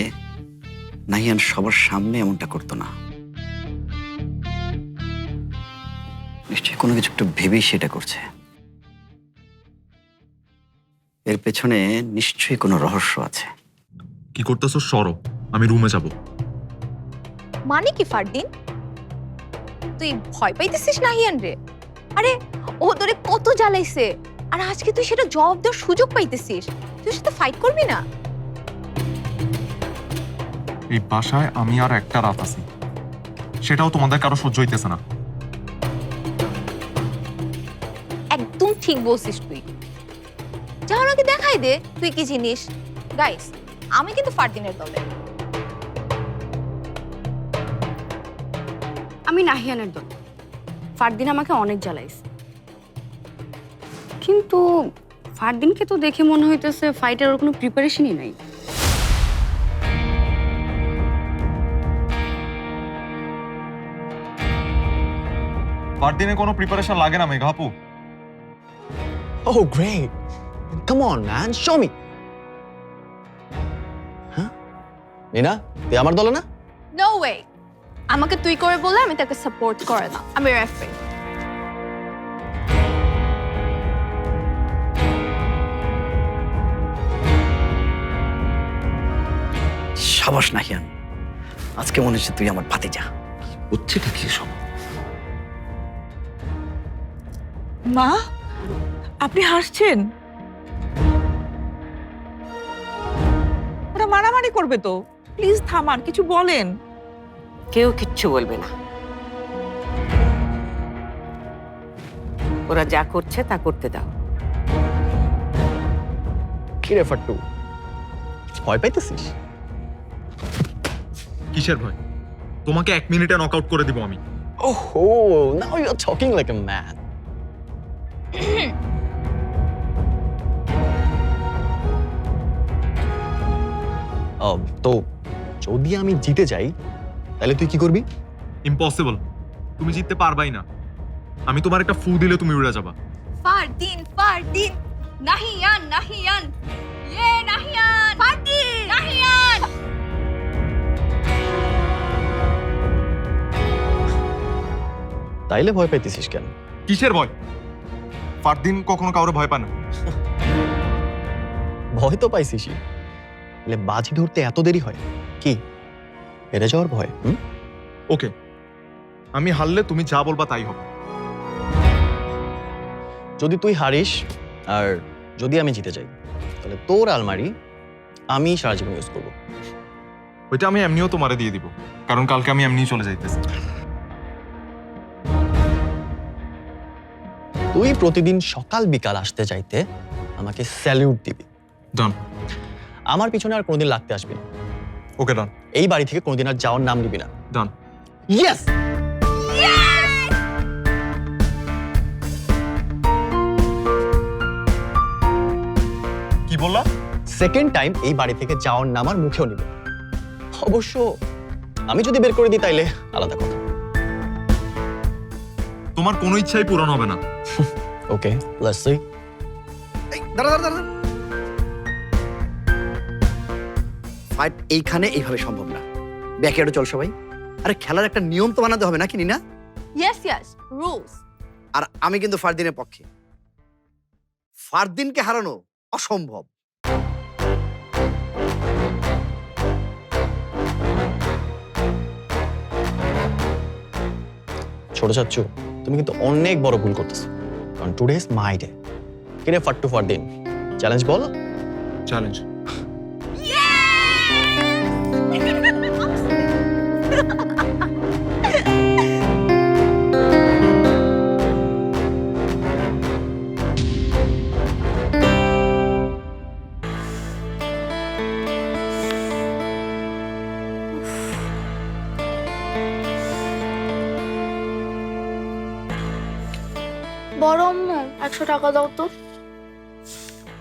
নাহিয়ান সবার সামনে এমনটা করতো না। নিশ্চয়ই কোনো কিছু একটু ভেবেই সেটা করছে। এর পেছনে নিশ্চয়ই কোনো রহস্য আছে। কি করতেছো? সরো, আমি রুমে যাব। মানে কি ফারদিন, তুই ভয় পাইতেছিস নাহিয়ান রে? আরে ও তোরে কত জ্বালাইছে, আর আজকে তুই সেটা জবাব দেওয়ার সুযোগ পাইতেছিস। তুই সাথে ফাইট করবি না? এই বাসায় আমি আর একটা রাত আছি, সেটাও তোমাদের কারো সহ্য হইতেছে না। একদম ঠিক বলছিস তুই। যাওয়ার আগে দেখাই দে তুই কি জিনিস। গাইস, আমি কিন্তু ফারদিনের দলে। আমি নাহিয়ানের দল। ফারদিন আমাকে অনেক জ্বালাইছে, কিন্তু ফারদিনকে তো দেখে মনে হইতেছে ফাইটের ওর কোনো প্রিপারেশনই নাই। ফারদিনের কোনো প্রিপারেশন লাগে না মেঘা আপু। Oh, great. Come on, man. Show me. হ্যাঁ? নীনা, তুই আমার দলে না? No way. আমাকে তুই করে বলে আমি তাকে সাপোর্ট করে না। আমি রেফারি। সাবাস নাহিয়ান, আজকে মনে হচ্ছে তুই আমার ভাতিজা। হচ্ছেটা কি সব? মা, আপনি হাসছেন? ওরা মারামারি করবে তো, প্লিজ থামান, কিছু বলেন। কেউ কিচ্ছু বলবে না। ওরা যা করছে তা করতে দাও। কি রে ফাট্টু, ভয় পাইতেছিস? কিসের ভয়? তোমাকে 1 মিনিটে নকআউট করে দিব আমি। Oh, now you're talking like a man. তো যদি আমি জিতে যাই তাহলে তুই কি করবি? ইম্পসিবল, তুমি জিততে পারবাই না। আমি তোমার একটা ফু দিলে তুমি উড়ে যাবা। ফারদিন, ফারদিন, নাহিয়ান, নাহিয়ান, ইয়ে নাহিয়ান, ফারদিন, নাহিয়ান। তাইলে ভয় পাইতেছিস কেন? কিসের ভয়? ফারদিন কখনো কাউরে ভয় পায় না। ভয় তো পাইছিসই, তাহলে বাজি ধরতে এত দেরি হয় কি? হেরে যাওয়ার ভয়? ওকে, আমি হারলে তুমি যা বলবা তাই হবে। যদি তুই হারিস আর যদি আমি জিতে যাই তাহলে তোর আলমারি আমি সারা জীবন ইউজ করবো। ওইটা আমি এমনিও তোমারে দিয়ে দিব, কারণ কালকে আমি এমনিই চলে যাইতেছি। তুই প্রতিদিন সকাল বিকাল আসতে চাইতে আমাকে স্যালিউট দিবি। ডান। আমার পিছনে আর কোনোদিন লাগতে আসবি না। ওকে ডান। এই বাড়ি থেকে কোনোদিন আর যাওয়ার নাম নিবি না। ডান। ইয়েস। কি বললা? সেকেন্ড টাইম এই বাড়ি থেকে যাওয়ার নাম আর মুখেও নিবে। অবশ্য আমি যদি বের করে দিই তাইলে আলাদা কথা। তোমার কোনো ইচ্ছাই পূরণ হবে না। ওকে, লেটস সি। দাঁড়া দাঁড়া দাঁড়া, ফাইট এইখানে এইভাবে সম্ভব না। ব্যাকয়ার্ডে চল সবাই। আরে খেলার একটা নিয়ম তো বানাতে হবে নাকি নিনা? Yes yes, rules. আর আমি কিন্তু ফারদিনের পক্ষে। ফারদিনকে হারানো অসম্ভব। ছোট চাচ্চু, তুমি কিন্তু অনেক বড় ভুল করতেছো, কারণ টুডে ইজ মাই ডে। কিরে ফাট্টু ফারদিন, চ্যালেঞ্জ বল। চ্যালেঞ্জ। বড় আম্মু 100 টাকা দাও তো।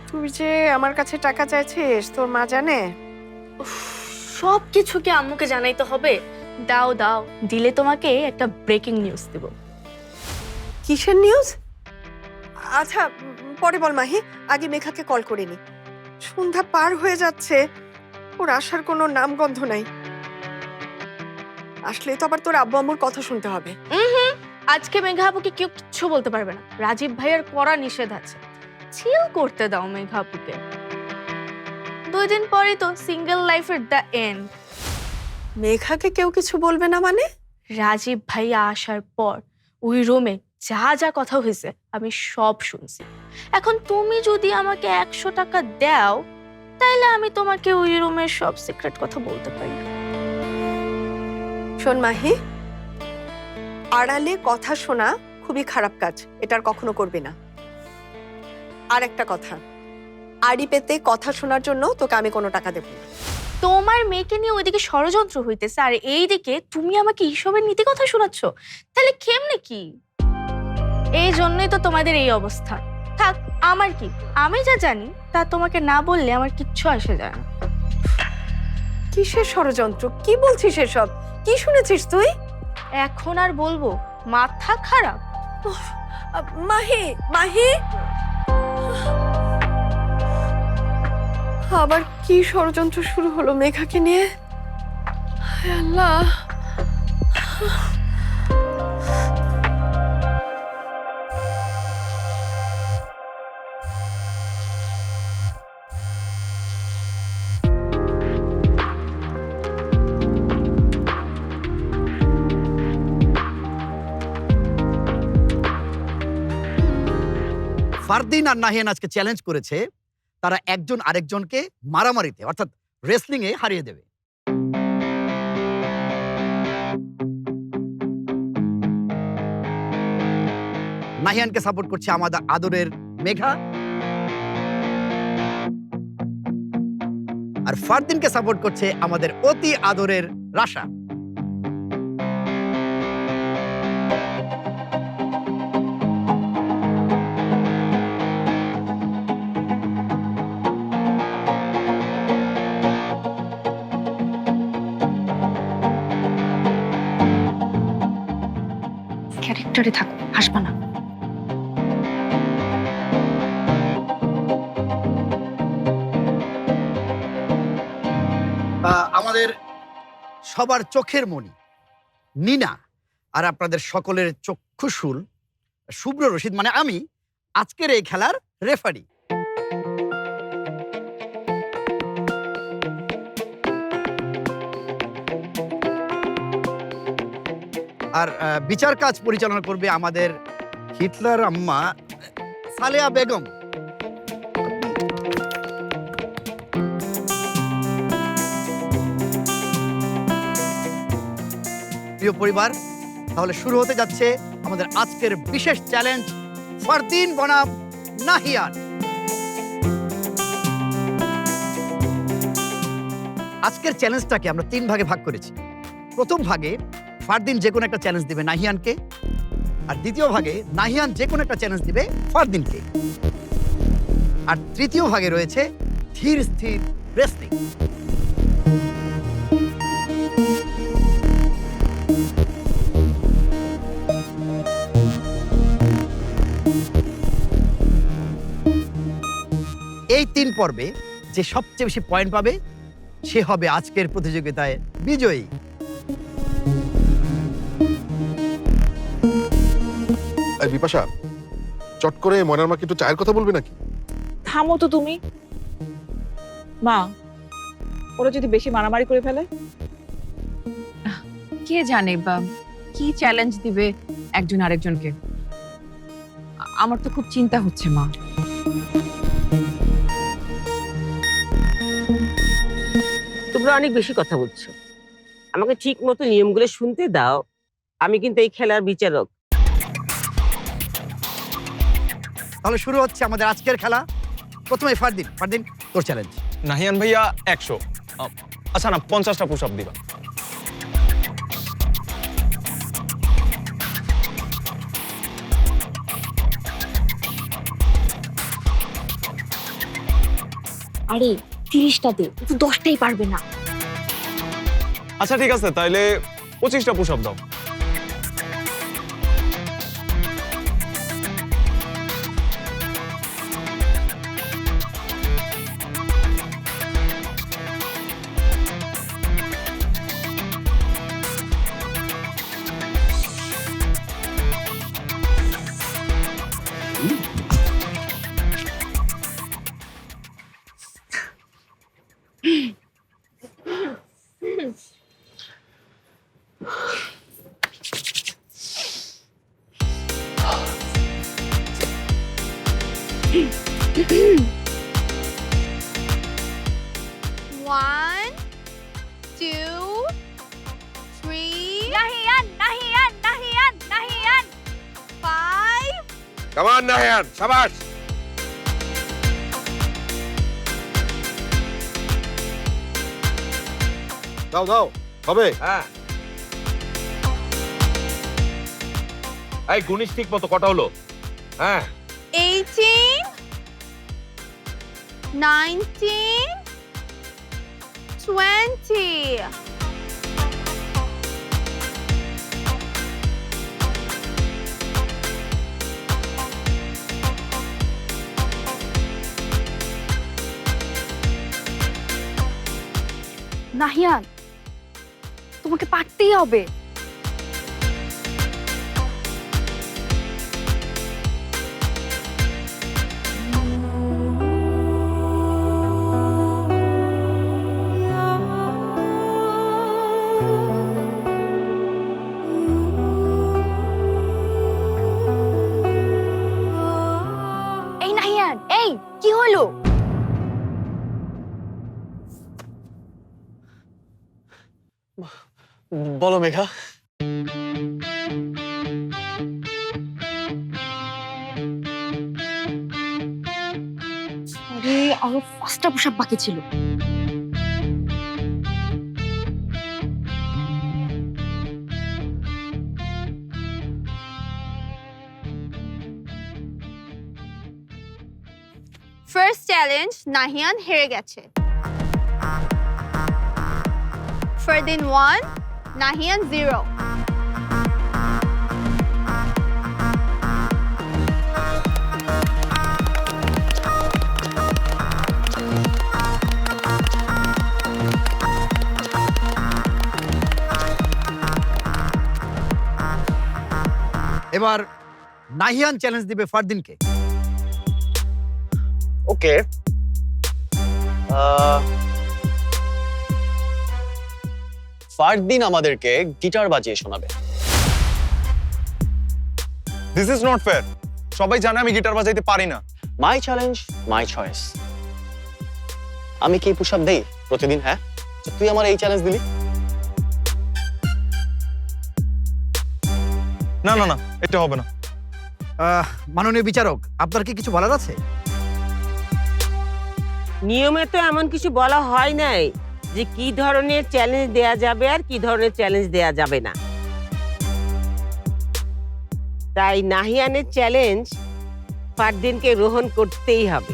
তুই যে আমার কাছে টাকা চাইছিস, তোর মা জানে? সব কিছু কি আম্মুকে জানাইতে হবে? দাও দাও, দিলে তোমাকে একটা ব্রেকিং নিউজ দেব। কিসের নিউজ? আচ্ছা পরে বল মাহি, আগে মেঘাকে কল করে নি। সন্ধ্যা পার হয়ে যাচ্ছে, ওর আসার কোনো নামগন্ধ নাই। আসলে তো আবার তোর আব্বু আম্মুর কথা শুনতে হবে। আজকে মেঘা আপুকে কেউ কিচ্ছু বলতে পারবে না, রাজীব ভাইয়ের কড়া নিষেধ আছে। চিল করতে দাও মেঘা আপুকে। 2 দিন পরে তো সিঙ্গেল লাইফের দ্য এন্ড। মেঘাকে কেউ কিছু বলবে না মানে? রাজীব ভাইয়া আসার পর ওই রুমে যা যা কথা হয়েছে আমি সব শুনছি। এখন তুমি যদি আমাকে 100 টাকা দাও, তাহলে আমি তোমাকে ওই রুমের সব সিক্রেট কথা বলতে পারি। শোন মাহি, আড়ালে কথা শোনা খুবই খারাপ কাজ, এটার কখনো করবি না। আর একটা কথা, আড়ি পেতে কথা শোনার জন্য তোকে আমি কোনো টাকা দেব না। তোমার মেয়েকে নিয়ে ওইদিকে ষড়যন্ত্র হইতেছে, আর এইদিকে তুমি আমাকে এইসবের নীতি কথা শোনাচ্ছ, তাহলে কেমনে কি? এই জন্যই তো তোমাদের এই অবস্থা। থাক, আমার কি, আমি যা জানি তা তোমাকে না বললে আমার কিচ্ছু আসে যায় না। কিসের ষড়যন্ত্র? কি বলছিস এসব? কি শুনেছিস তুই? এখন আর বলবো? মাথা খারাপ। মাহি, মাহি, আবার কি ষড়যন্ত্র শুরু হলো মেঘাকে নিয়ে? হায় আল্লাহ। ফারদিন আর নাহিয়ান আজকে চ্যালেঞ্জ করেছে তারা একজন আরেকজনকে মারামারিতে অর্থাৎ রেসলিং এ হারিয়ে দেবে। নাহিয়ানকে সাপোর্ট করছে আমাদের আদরের মেঘা, আর ফারদিনকে সাপোর্ট করছে আমাদের অতি আদরের রাশা। ক্যারেক্টারে থাকো, হাসবা না। আমাদের সবার চোখের মণি নিনা আর আপনাদের সকলের চক্ষুশূল শুভ্র রশিদ মানে আমি আজকের এই খেলার রেফারি। আর বিচার কাজ পরিচালনা করবে আমাদের হিটলার আম্মা সালেয়া বেগম। প্রিয় পরিবার, তাহলে শুরু হতে যাচ্ছে আমাদের আজকের বিশেষ চ্যালেঞ্জ, ফারদিন বনাম নাহিয়ান। আজকের চ্যালেঞ্জটাকে আমরা 3 ভাগে ভাগ করেছি। প্রথম ভাগে ফারদিন যে কোনো একটা চ্যালেঞ্জ দিবে নাহিয়ানকে, আর দ্বিতীয় ভাগে নাহিয়ান যে কোনো একটা চ্যালেঞ্জ দিবে ফারদিনকে, আর তৃতীয় ভাগে রয়েছে ধীর স্থির রেসলিং। এই 3 পর্বে যে সবচেয়ে বেশি পয়েন্ট পাবে সে হবে আজকের প্রতিযোগিতায় বিজয়ী। বিপাশা, চট করে ময়নার মাকে একটু চায়ের কথা বলবে নাকি? থামো তো তুমি। মা, ওরা যদি বেশি মারামারি করে ফেলে? কে জানে বা কি চ্যালেঞ্জ দিবে একজন আরেকজনকে। আমার তো খুব চিন্তা হচ্ছে মা। তোমরা অনেক বেশি কথা বলছো, আমাকে ঠিক মতো নিয়মগুলো শুনতে দাও। আমি কিন্তু এই খেলার বিচারক। তাহলে শুরু হচ্ছে আমাদের আজকের খেলা। প্রথমে ফারদিন, ফারদিন তোর চ্যালেঞ্জ। নাহিয়ান ভাইয়া 100, আচ্ছা না 50টা পুশ আপ দিবা। আরে 30টা দে, তো 10টাই পারবে না। আচ্ছা ঠিক আছে, তাইলে 25টা পুশ আপ দাও। One, two, three. Nahian, Nahian, Nahian, Nahian. 5. Come on, Nahian, শাবাশ। দাও দাও, হবে। হ্যাঁ, এই গুনিস ঠিক মতো কটা হলো? হ্যাঁ, 18, 19, 20. নাহিয়ান, তোমাকে পারতেই হবে। এই নাহিয়ান, এই কি হলো? বলো মেঘা। আরে আরো 5টা পুশ আপ বাকি ছিল। ফার্স্ট চ্যালেঞ্জ নাহিয়ান হেরে গেছে। ফারদিন 1, নাহিয়ান 0. এবার নাহিয়ান চ্যালেঞ্জ দিবে ফারদিনকে। ওকে, ফারদিন আমাদেরকে গিটার বাজিয়ে শোনাবে। This is not fair. সবাই জানে আমি গিটার বাজাইতে পারি না। My challenge, my choice. আমি কি পুশ আপ দেই প্রতিদিন? হ্যাঁ, তো তুই আমার এই চ্যালেঞ্জ দিলি। না না না, এটা হবে না। মাননীয় বিচারক, আপনার কি কিছু বলার আছে? নিয়মে তো এমন কিছু বলা হয় নাই যে কি ধরনের চ্যালেঞ্জ দেয়া যাবে আর কি ধরনের চ্যালেঞ্জ দেয়া যাবে না। তাই নাহিয়ানের চ্যালেঞ্জ ফারদিনকে গ্রহণ করতেই হবে।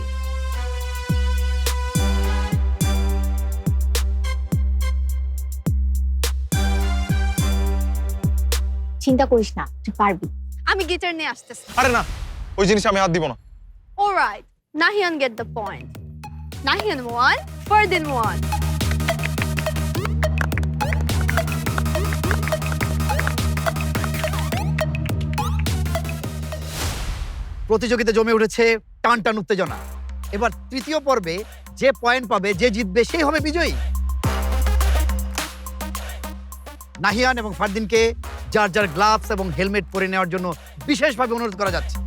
চিন্তা করিস না, তুই পারবি। আমি গিটার নিয়ে আসতেছি। আরে না, ওই জিনিস আমি হাত দিব না। Alright, Nahian get the point. Nahian 1, Fardin 1. প্রতিযোগিতা জমে উঠেছে, টান টান উত্তেজনা। এবার তৃতীয় পর্বে যে পয়েন্ট পাবে, যে জিতবে সেই হবে বিজয়ী। নাহিয়ান এবং ফারদিনকে যার যার গ্লাভস এবং হেলমেট পরে নেওয়ার জন্য বিশেষভাবে অনুরোধ করা যাচ্ছে।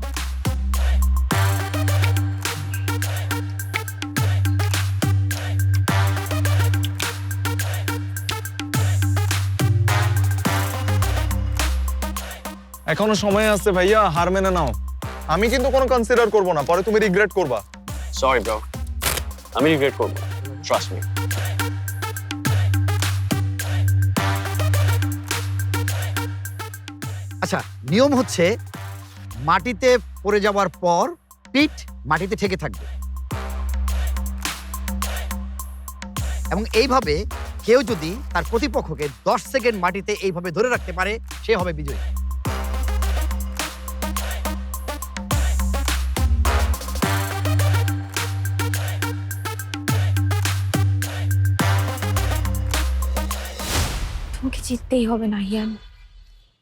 এখনো সময় আছে ভাইয়া, হার মেনে নাও। আমি কিন্তু কোনো কনসিডার করব না, পরে তুমি রিগ্রেট করবা। সরি ব্রো, আমি রিগ্রেট করব, ট্রাস্ট মি। আচ্ছা, নিয়ম হচ্ছে মাটিতে পড়ে যাওয়ার পর পিঠ মাটিতে ঠেকে থাকবে এবং এইভাবে কেউ যদি তার প্রতিপক্ষকে 10 সেকেন্ড মাটিতে এইভাবে ধরে রাখতে পারে সে হবে বিজয়ী। তোমাকে জিততেই হবে নাহিয়ান,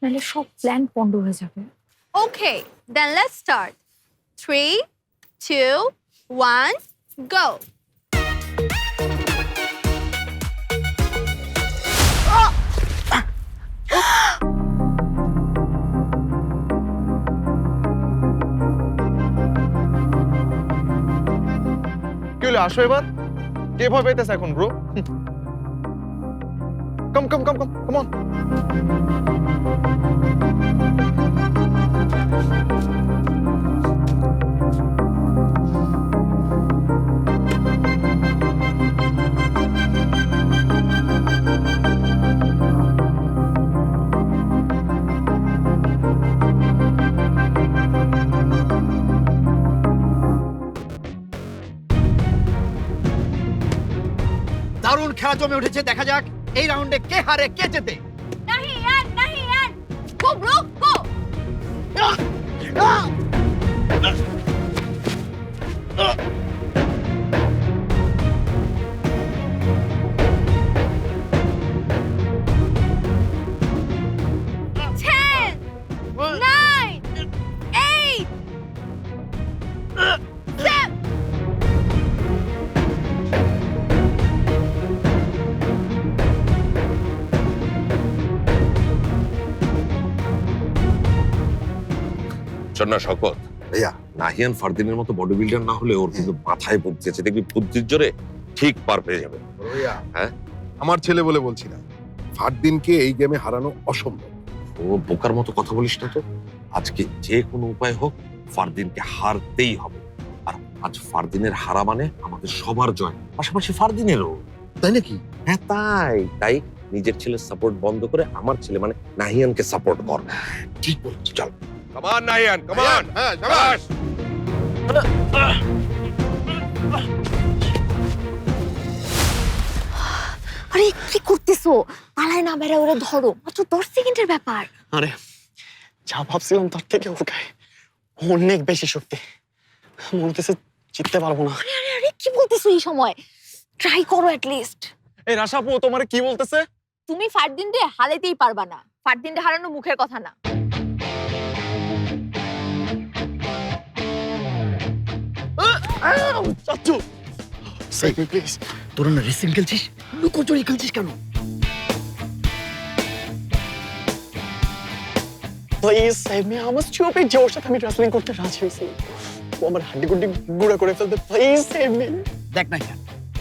নাহলে সব প্ল্যান পন্ড হয়ে যাবে। ওকে, দেন লেটস স্টার্ট। 3, 2, 1, গো। কি হলো, আসো এবার। কে ভয় পাইতেছে এখন bro? Com com com com com on. দারুণ খেলা জমে উঠেছে, দেখা যাক এই রাউন্ডে কে হারে কে জেতে। নাহিয়ান, নাহিয়ান, গো ব্রো, গো। 10, 9, 8, 7. শোন না শকত ভাইয়া, নাহিয়ান ফারদিনের মতো বডি বিল্ডার না হলে ওর কিন্তু মাথায় বুদ্ধি আছে, দেখবি বুদ্ধির জোরে ঠিক পার পেয়ে যাবে। হ্যাঁ, আমার ছেলে বলে বলছি না, ফারদিনকে এই গেমে হারানো অসম্ভব। ও বোকার মতো কথা বলিস না তো। আজকে যে কোনো উপায় হোক ফারদিনকে হারতেই হবে। আর আজ ফারদিনের হারা মানে আমাদের সবার জয়, পাশাপাশি ফারদিনেরও। তাই নাকি? হ্যাঁ তাই নিজের ছেলের সাপোর্ট বন্ধ করে আমার ছেলে মানে নাহিয়ানকে সাপোর্ট কর। ঠিক বলছি। চল, come on Nahiyan, come on. হ্যাঁ, শাবাশ। আরে কি করতেছো? পালায় না বেড়া, ওরা ধরো, মাত্র 10 সেকেন্ডের ব্যাপার। আরে যা ভাবছিলাম তার থেকে ওর গায়ে অনেক বেশি শক্তি, মনে হচ্ছে জিততে পারবো না। আরে আরে আরে কি বলতেছো এই সময়? ট্রাই করো এট লিস্ট। এই রাশাপু তোমার কি বলতেছে? তুমি ফারদিন রে হারাইতেই পারবা না। ফারদিন রে হারানো মুখের কথা না। চাচু সেভ মি প্লিজ। তোরা না রেসিং খেলছিস, লুকোচুরি খেলছিস কেন? Please save me. আমার স্টুপিড যে ওর সাথে আমি রেসলিং করতে রাজি হয়েছি, ও আমার হাড্ডি গুড্ডি গুঁড়া করে ফেলতে। Please save me. দেখ না,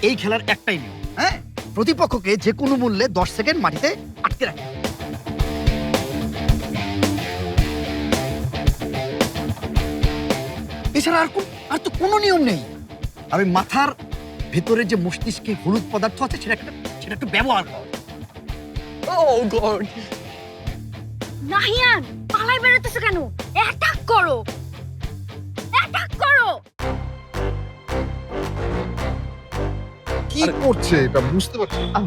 এই খেলার একটাই নিয়ম, হ্যাঁ, প্রতিপক্ষকে যে কোনো মূল্যে 10 সেকেন্ড মাটিতে আটকে রাখে। এছাড়া আর তো কোনো নিয়ম নেই। আর ওই মাথার ভেতরে যে মস্তিষ্কে হলুদ পদার্থ আছে সেটা একটু ব্যবহার কর। ও গড। নাহিয়ান, পালায় বেরোতেছো কেন? অ্যাটাক করো, অ্যাটাক করো। কি করছে এটা বুঝতে পারছি না।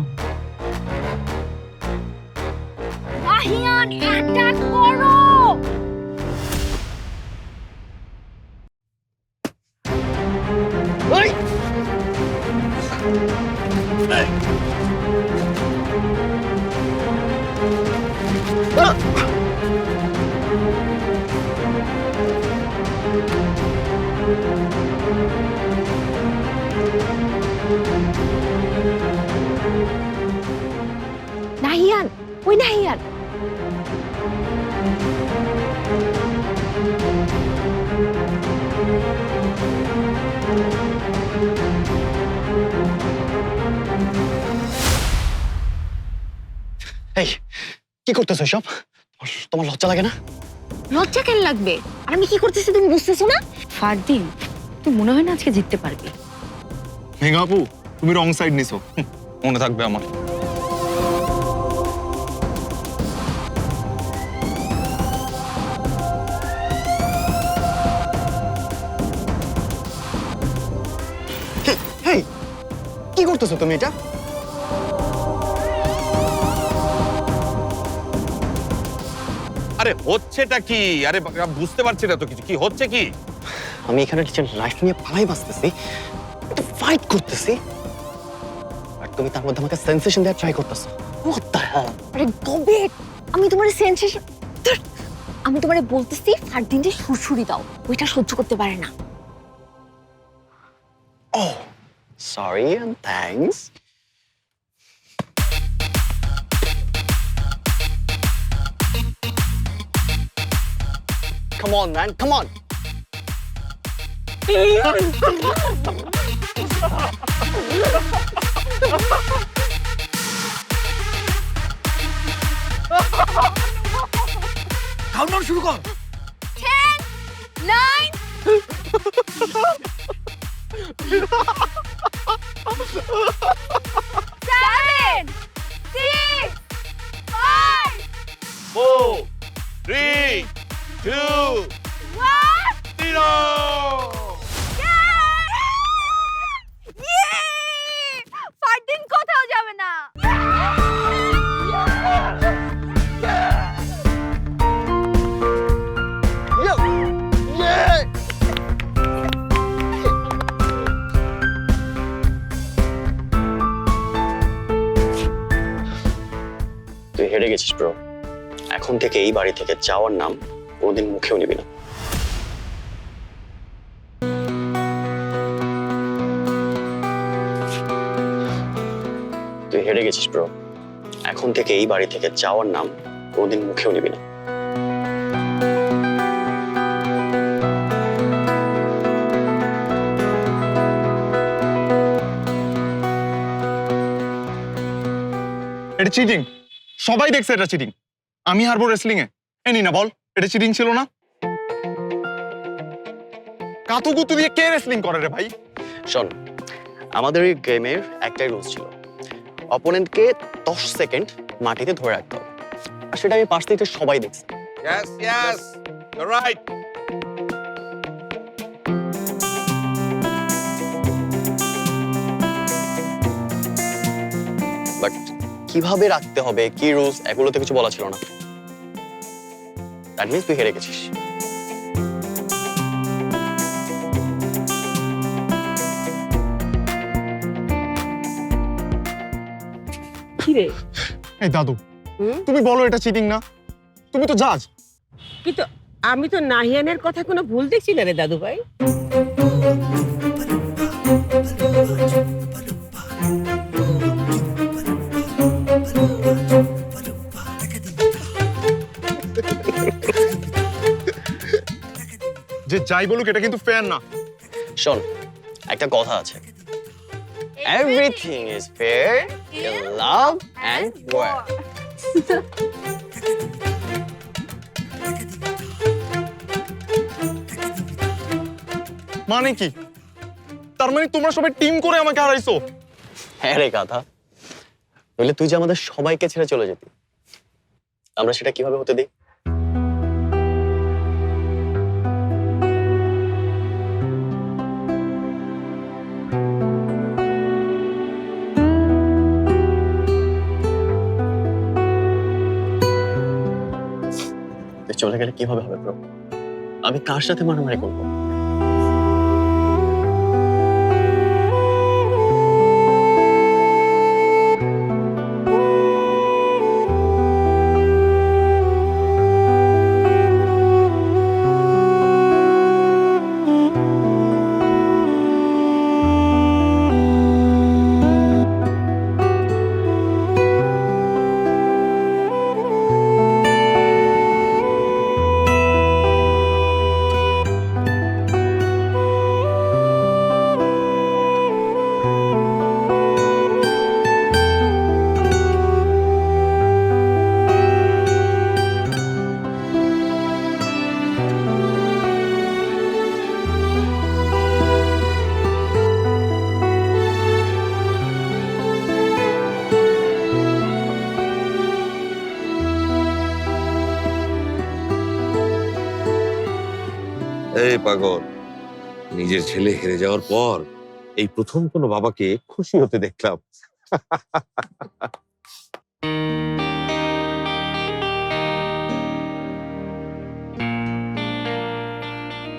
নাহিয়ান, অ্যাটাক করো। ওই নাহিয়ান, ওই নাহিয়ান। কি করতেছো সব? তোমার লজ্জা লাগে না? লজ্জা কেন লাগবে? আর আমি কি করতেছি তুমি বুঝতেছো না? ফারদিন, তুই মনে হয় না আজকে জিততে পারবি। মেঘা আপু, তুমি রং সাইড নিছো, মনে থাকবে আমার। হেই, কি করতেছো তুমি এটা? আরে হচ্ছেটা কি? আরে বুঝতে পারছি না তো কিছু, কি হচ্ছে কি? আমি এখানে নিজের লাইফ নিয়ে পালাই বাঁচতেছি, একটা ফাইট করতেছি, আর তুমি তার মধ্যে আমাকে সেন্সেশন দেওয়ার ট্রাই করতেছো। What the hell? আরে গবে, আমি তোমার সেন্সেশন, আমি তোমারে বলতেছি ফারদিন যে সুরসুরি দাও, ওইটা সহ্য করতে পারে না। Oh, sorry and thanks. Come on, man, come on. Countdown শুরু কর। 10 9 7 6 5 4 3 2 1 0 ফারদিন কোথাও যাবে না। তুই হেরে গেছিস ব্রো। এখন থেকে এই বাড়ি থেকে যাওয়ার নাম কোনোদিন মুখেও নিবি না। তুই হেরে গেছিস ব্রো। এখন থেকে এই বাড়ি থেকে যাওয়ার নাম কোনোদিন মুখেও নিবি না। এটা চিটিং, সবাই দেখছে এটা চিটিং। আমি হারবো রেসলিং এ? এনি না বল, এটা চিটিং ছিল না? কাতুকুতু দিয়ে কে রেসলিং করে রে ভাই? শোন, আমাদের এই গেমের একটাই রুলস ছিল, অপোনেন্টকে 10 সেকেন্ড মাটিতে ধরে রাখতে হবে, আর সেটা আমি পাশ থেকে সবাই দেখছি। Yes, yes, you're right. But কিভাবে রাখতে হবে, কি রুলস, এগুলো তো কিছু বলা ছিল না। দ্যাট মিন্স তুই হেরে গেছিস। কি রে? এই দাদু, তুমি বলো এটা চিটিং না? তুমি তো জাজ। কিন্তু আমি তো নাহিয়ানের কথা কোনো ভুল দেখছি না রে দাদু ভাই। যে যাই বলুক, এটা কিন্তু ফেয়ার না। শোন, একটা কথা আছে, everything is fair in love and war. মানে কি? তার মানে তোমরা সবাই টিম করে আমাকে হারাইছো? হ্যাঁ রে কথা, নইলে তুই যে আমাদের সবাইকে ছেড়ে চলে যেতি, আমরা সেটা কিভাবে হতে দিই? তুই চলে গেলে কিভাবে হবে ব্রো? আমি কার সাথে মারামারি করবো? এই পাগল, নিজের ছেলে হেরে যাওয়ার পর এই প্রথম কোনো বাবাকে খুশি হতে দেখলাম।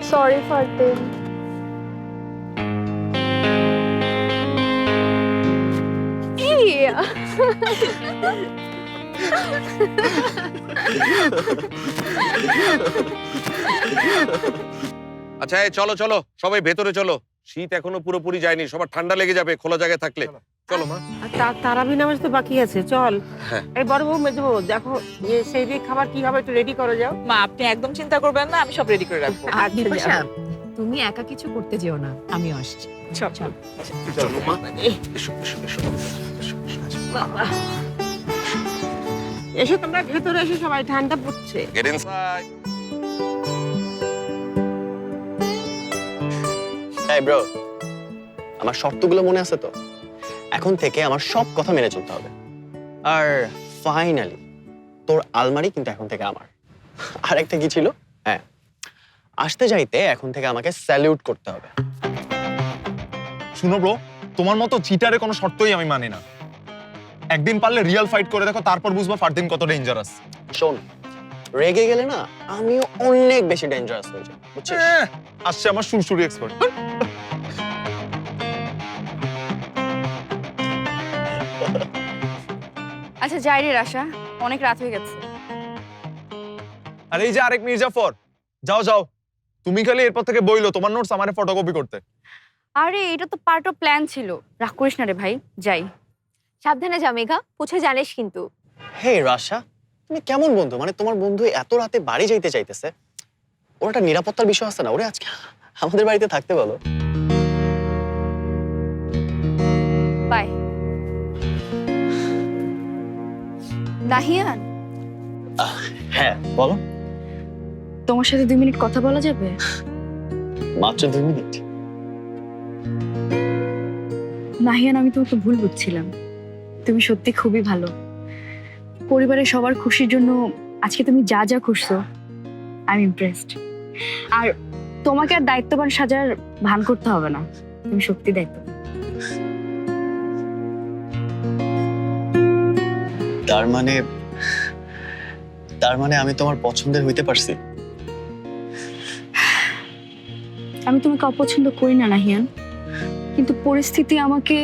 সরি ফারদিন। আচ্ছা এই চলো চলো, সবাই ভেতরে চলো। শীত এখনো পুরোপুরি যায়নি, সবার ঠান্ডা লেগে যাবে খোলা জায়গায় থাকলে। চলো মা। তারাবি নামাজ তো বাকি আছে, চল। হ্যাঁ। এই বড় বউ মেজো বউ দেখো সেই খাবার কি হবে একটু রেডি করে যাও। মা আপনি একদম চিন্তা করবেন না, আমি সব রেডি করে রাখবো। বিপাশা, তুমি একা কিছু করতে যেও না, আমিও আসছি। চল চল। চলো মা। এসো এসো এসো। এসো তোমরা ভেতরে এসে, সবাই ঠান্ডা পড়ছে। Get inside. এই ব্রো, আমার শর্তগুলো মনে আছে তো? এখন থেকে আমার সব কথা মেনে চলতে হবে। আর ফাইনালি তোর আলমারি কিন্তু এখন থেকে আমার। আর একটা কি ছিল? হ্যাঁ, আসতে যাইতে এখন থেকে আমাকে স্যালিউট করতে হবে। শুনো ব্রো, তোমার মতো চিটারে কোনো শর্তই আমি মানি না। একদিন পারলে রিয়েল ফাইট করে দেখো, তারপর বুঝবা ফারদিন কত ডেঞ্জারাস। শোন, রেগে গেলে না আমিও অনেক বেশি ডেঞ্জারাস হয়ে যাই, বুঝছিস? আসছে আমার সুরসুরি এক্সপার্ট। আচ্ছা যাই রে রাশা, অনেক রাত হয়ে গেছে। আর এই যে আরেক মির্জাফর, যাও যাও, তুমি খালি এরপর থেকে বইলো তোমার নোটস আমারে ফটোকপি করতে। আরে এটা তো পার্ট অফ প্ল্যান ছিল, রাগ করিস না রে ভাই, যাই। সাবধানে যা মেঘা, পুছে জানিস কিন্তু। হে রাশা, তুমি কেমন বন্ধু? মানে তোমার বন্ধু এত রাতে বাড়ি যাইতে চাইতেছে, ওর একটা নিরাপত্তার বিষয় আছে না? ওরে আজকে আমাদের বাড়িতে থাকতে বলো। বাই। নাহিয়ান, হ্যাঁ বলো। তোমার সাথে 2 মিনিট কথা বলা যাবে? মাত্র 2 মিনিট? নাহিয়ান, আমি তোমাকে ভুল বুঝছিলাম। তুমি সত্যি খুবই ভালো। পরিবারের সবার খুশির জন্য আজকে তুমি যা যা করছো, আই এম ইমপ্রেসড। আর তোমাকে আর দায়িত্ববান সাজার ভান করতে হবে না, তুমি সত্যি দায়িত্ব। তার মানে আমি তোমার পছন্দের হইতে পারছি? আমি তোমাকে অপছন্দ করি না নাহিয়ান, কিন্তু পরিস্থিতি আমাকে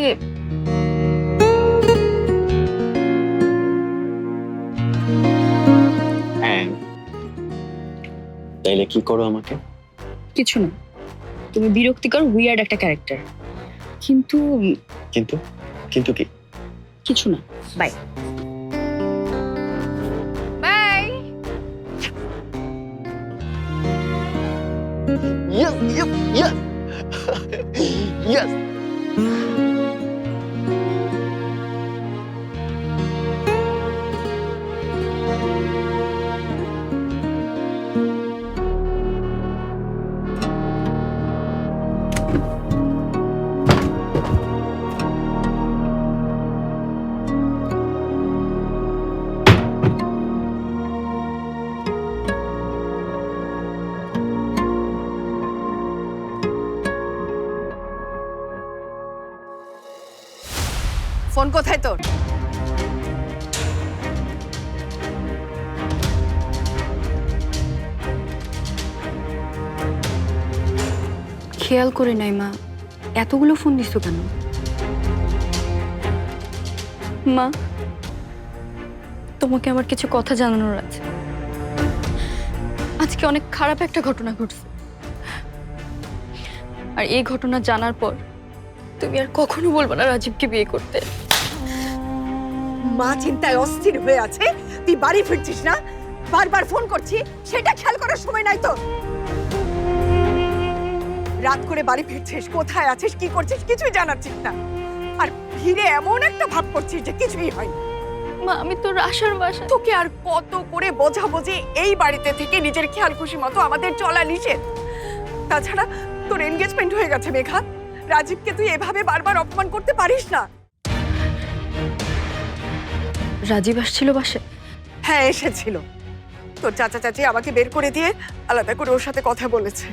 হ্যাঁ, তাইলে কি করো আমাকে? কিছু না, তুমি বিরক্তিকর উইয়ার্ড একটা ক্যারেক্টার। কিন্তু কিন্তু কিন্তু কি? কিছু না, bye. Bye. Yes, yes, yes. Yes. Phone কোথায় তোর? খেয়াল করে নাই মা, এতগুলো ফোন দিছো কেন? মা, তোমাকে আমার কিছু কথা জানানোর আছে। আজকে অনেক খারাপ একটা ঘটনা ঘটছে, আর এই ঘটনা জানার পর তুমি আর কখনো বলবে না রাজীবকে বিয়ে করতে। মা চিন্তায় অস্থির হয়ে আছে, তুই বাড়ি ফিরছিস না, বারবার ফোন করছি, সেটা খেয়াল করার সময় নাই তো। রাত করে বাড়ি ফিরছিস, কোথায় আছিস, কি করছিস কিছুই জানাচ্ছিস না, আর ফিরে এমন একটা ভাব করছিস যে কিছুই হয়নি। মা, আমি তো রাশার বাসা। তোকে আর কত করে বোঝাবো যে এই বাড়িতে থেকে নিজের খেয়াল খুশি মতো আমাদের চলা নিষেধ। তাছাড়া তোর এনগেজমেন্ট হয়ে গেছে মেঘা, রাজীবকে তুই এভাবে বারবার অপমান করতে পারিস না। রাজীব আসছিল বাসায়? হ্যাঁ এসেছিল, তোর চাচা চাচি আমাকে বের করে দিয়ে আলাদা করে ওর সাথে কথা বলেছে।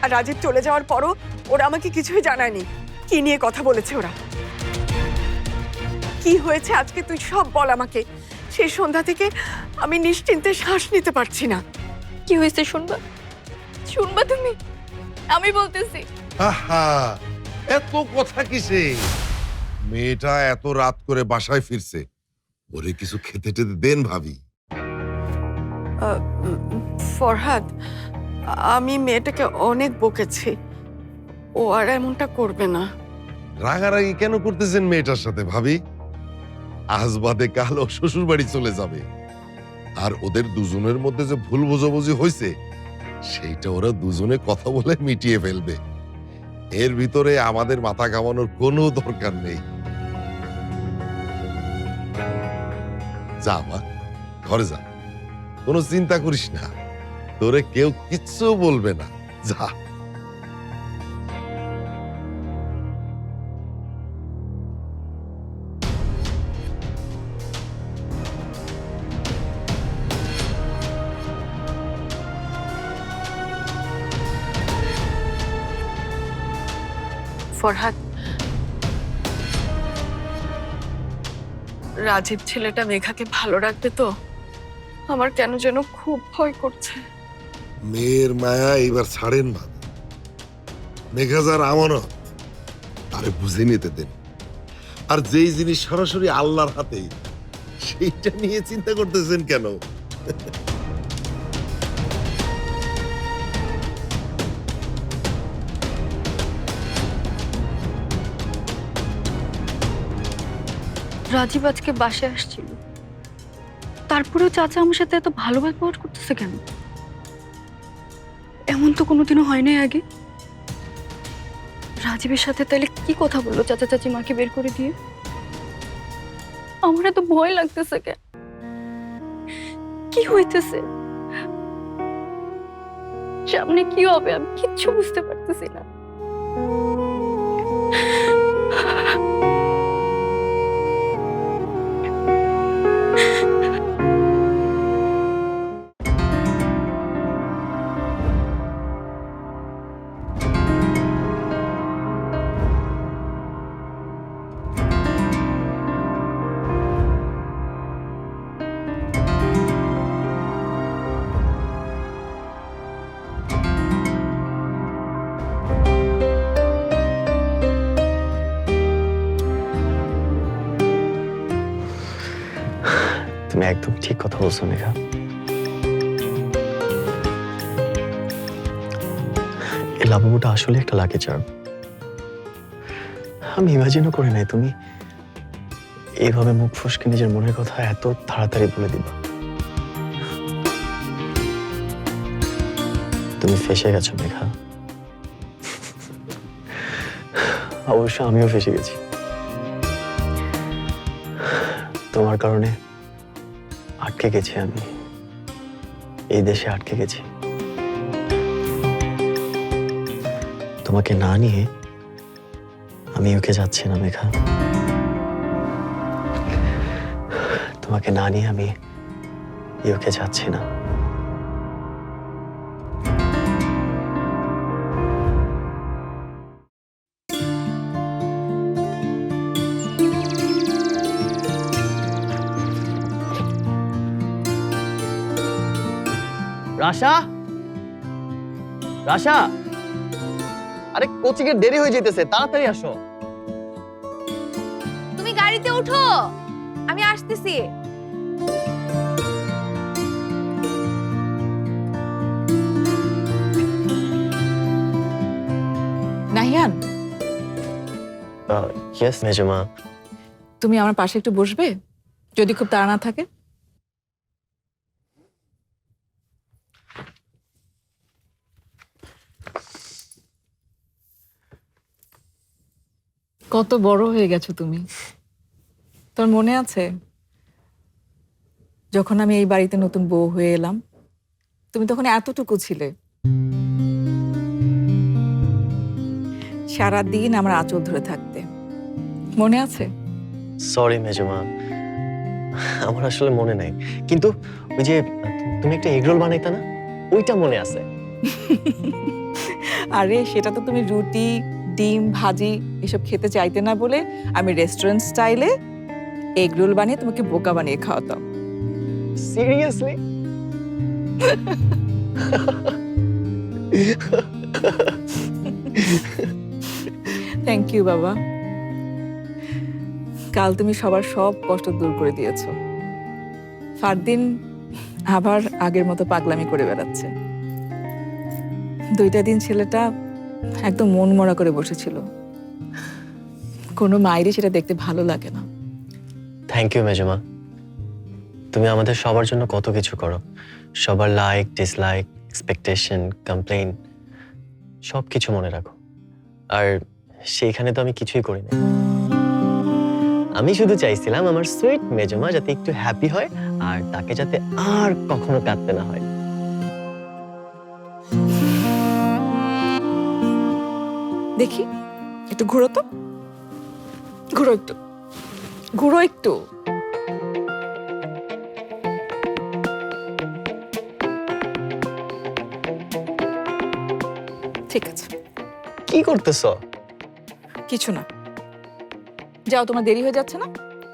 আর রাজীব চলে যাওয়ার পরও ওরা আমাকে কিছুই জানায়নি। কি নিয়ে কথা বলেছে ওরা, কি হয়েছে আজকে তুই সব বল আমাকে। সেই সন্ধ্যা থেকে আমি নিশ্চিন্তে শ্বাস নিতে পারছি না। কি হয়েছে শুনবা? শুনবা তুমি? আমি বলতেছি। আহা, এত কথা কিসে? মেয়েটা এত রাত করে বাসায় ফিরছে, ওরে কিছু খেতে টেতে দেন ভাবি। ফরহাদ, আমি মেয়েটাকে অনেক বকেছি, ও আর এমনটা করবে না। রাগারাগি কেন করতেছেন মেয়েটার সাথে ভাবি? আজ বাদে কাল ও শ্বশুর বাড়ি চলে যাবে, আর ওদের দুজনের মধ্যে যে ভুল বোঝাবুঝি হয়েছে সেইটা ওরা দুজনে কথা বলে মিটিয়ে ফেলবে। এর ভিতরে আমাদের মাথা ঘামানোর কোনো দরকার নেই। যা মা, ঘরে যা, কোনো চিন্তা করিস না, তোরে কেউ কিচ্ছু বলবে না, যা। ফরহাদ, রাজীব ছেলেটা মেঘাকে ভালো রাখবে তো? আমার কেন যেন খুব ভয় করছে। মেয়ের মায়া এবার ছাড়েন ভাবি, মেঘাজার আমানত, আরে বুঝে নিতে দেন। আর যেই জিনিস সরাসরি আল্লাহর হাতে, সেইটা নিয়ে চিন্তা করতেছেন কেন? রাজীব আজকে বাসায় আসছিল, তারপরেও চাচা আমার সাথে এত ভালো ব্যবহার করতেছে কেন? এমন তো কোনোদিনও হয় নাই আগে। রাজীবের সাথে তাহলে কি কথা বললো চাচা চাচি মাকে বের করে দিয়ে? আমার এত ভয় লাগতেছে কেন? কি হইতেছে? সামনে কি হবে আমি কিচ্ছু বুঝতে পারতেছি না। তুমি একদম ঠিক কথা বলছো মেঘা। এই লাবুটা আসলে একটা লাকি চার্ম। আমি ইমাজিনও করি নাই তুমি এইভাবে মুখ ফসকে নিজের মনের কথা এত তাড়াতাড়ি বলে দিবা। তুমি ফেসে গেছো মেঘা। অবশ্য আমিও ফেসে গেছি তোমার কারণে। আটকে গেছি আমি, এই দেশে আটকে গেছি। তোমাকে না নিয়ে আমি ওকে যাচ্ছি না মেঘা। তোমাকে না নিয়ে আমি ওকে যাচ্ছি না। রাশা, রাশা, আরে কোচিংয়ের দেরি হয়ে যেতেছে, তাড়াতাড়ি আসো। তুমি গাড়িতে উঠো, আমি আসতেছি। নাহিয়ান, ইয়েস মেজমা। তুমি আমার পাশে একটু বসবে যদি খুব তাড়া না থাকে? কত বড় হয়ে গেছো তুমি। তোর মনে আছে যখন আমি এই বাড়িতে নতুন বউ হয়ে এলাম, তুমি তখন এতটুকু ছিলে। সারাদিন আমার আঁচল ধরে থাকতে, মনে আছে? সরি মেজমা, আমার আসলে মনে নাই, কিন্তু ওই যে তুমি একটা এগরোল বানাইতা না, ওইটা মনে আছে। আরে সেটা তো তুমি রুটি ডিম ভাজি এসব খেতে চাইতে না বলে আমি রেস্টুরেন্ট স্টাইলে এগ রোল বানিয়ে তোমাকে বোকা বানিয়ে খাওয়াতাম। সিরিয়াসলি? থ্যাংক ইউ বাবা। কাল তুমি সবার সব কষ্ট দূর করে দিয়েছো। ফারদিন আবার আগের মতো পাগলামি করে বেড়াচ্ছে। 2টা দিন ছেলেটা একদম মন মরা করে বসেছিল। কোনো মায়েরই সেটা দেখতে ভালো লাগে না। থ্যাংক ইউ মেজমা, তুমি আমাদের সবার জন্য কত কিছু করো। সবার লাইক ডিসলাইক এক্সপেকটেশন কমপ্লেইন সব কিছু মনে রাখো। আর সেইখানে তো আমি কিছুই করি না। আমি শুধু চাইছিলাম আমার সুইট মেজমা যাতে একটু হ্যাপি হয় আর তাকে যাতে আর কখনো কাঁদতে না হয়। দেখি একটু ঘুরো তো, ঘুরো একটু, ঘুরো একটু। ঠিক আছে। কি করতেছো? কিছু না, যাও, তোমার দেরি হয়ে যাচ্ছে না?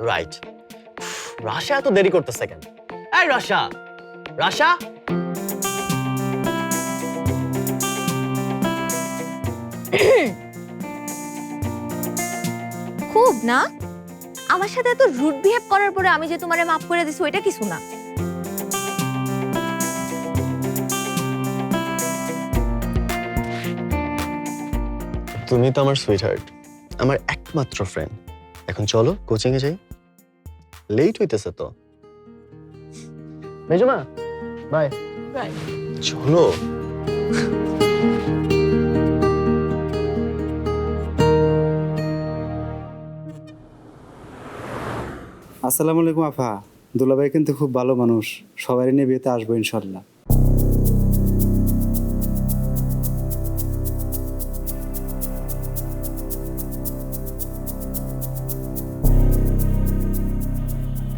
রাইট। রাশা এত দেরি করতেছে কেন? এই রাশা, রাশা! খুব না, আমার সাথে এত রুড বিহেভ করার পরে আমি যে তোমারে মাফ করে দিছি ওইটা কিছু না। তুমি তো আমার সুইটহার্ট, আমার একমাত্র ফ্রেন্ড। এখন চলো কোচিং এ যাই, লেট হইতেছে তো। মেজমা বাই। বাই। চলো। আসসালামু আলাইকুম আফা। দুলাভাই কিন্তু খুব ভালো মানুষ, সবাই নিয়ে বিয়েতে আসবো ইনশাল্লাহ।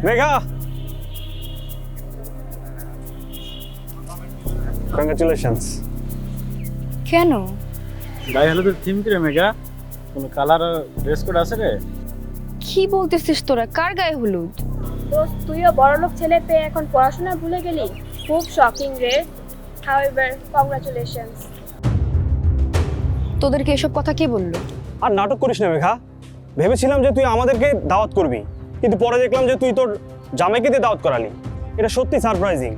মেঘা, কংগ্রাচুলেশনস। কেন? গায়ে হলুদের থিম কি রে মেঘা? কোনো কালার ড্রেস কোড আছে রে? কি বলতেছিস তোরা? কার গায়ে হলুদ? দোস্ত, তুইও বড়লোক ছেলে পেয়ে এখন পড়াশোনা ভুলে গেলি? খুব শকিং রে। However congratulations. তোদেরকে এসব কথা কে বললো? আর নাটক করিস না মেঘা, ভেবেছিলাম যে তুই আমাদেরকে দাওয়াত করবি, কিন্তু পরে দেখলাম যে তুই তোর জামাইকে দিয়ে দাওয়াত করালি। এটা সত্যি সারপ্রাইজিং।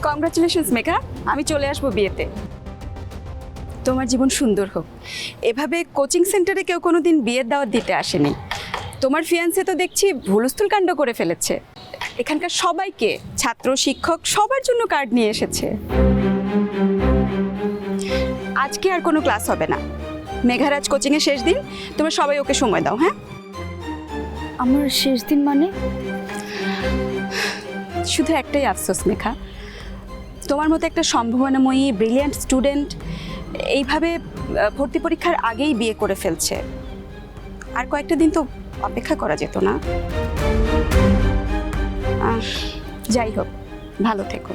কংগ্রাচুলেশনস মেঘা, আমি চলে আসবো বিয়েতে। তোমার জীবন সুন্দর হোক। এভাবে কোচিং সেন্টারে কেউ কোনোদিন বিয়ের দাওয়াত দিতে আসেনি। তোমার ফিয়ান্সে তো দেখছি ভুলস্থুল কাণ্ড করে ফেলেছে। এখানকার সবাইকে, ছাত্র শিক্ষক সবার জন্য কার্ড নিয়ে এসেছে। আজকে আর কোনো ক্লাস হবে না। মেঘারাজ কোচিংয়ে শেষ দিন, তোমরা সবাই ওকে সময় দাও। হ্যাঁ, আমার শেষ দিন মানে? শুধু একটাই আফসোস মেঘা, তোমার মতো একটা সম্ভাবনাময়ী ব্রিলিয়ান্ট স্টুডেন্ট এইভাবে ভর্তি পরীক্ষার আগেই বিয়ে করে ফেলছে। আর কয়েকটা দিন তো অপেক্ষা করা যেত না? যাই হোক, ভালো থেকো।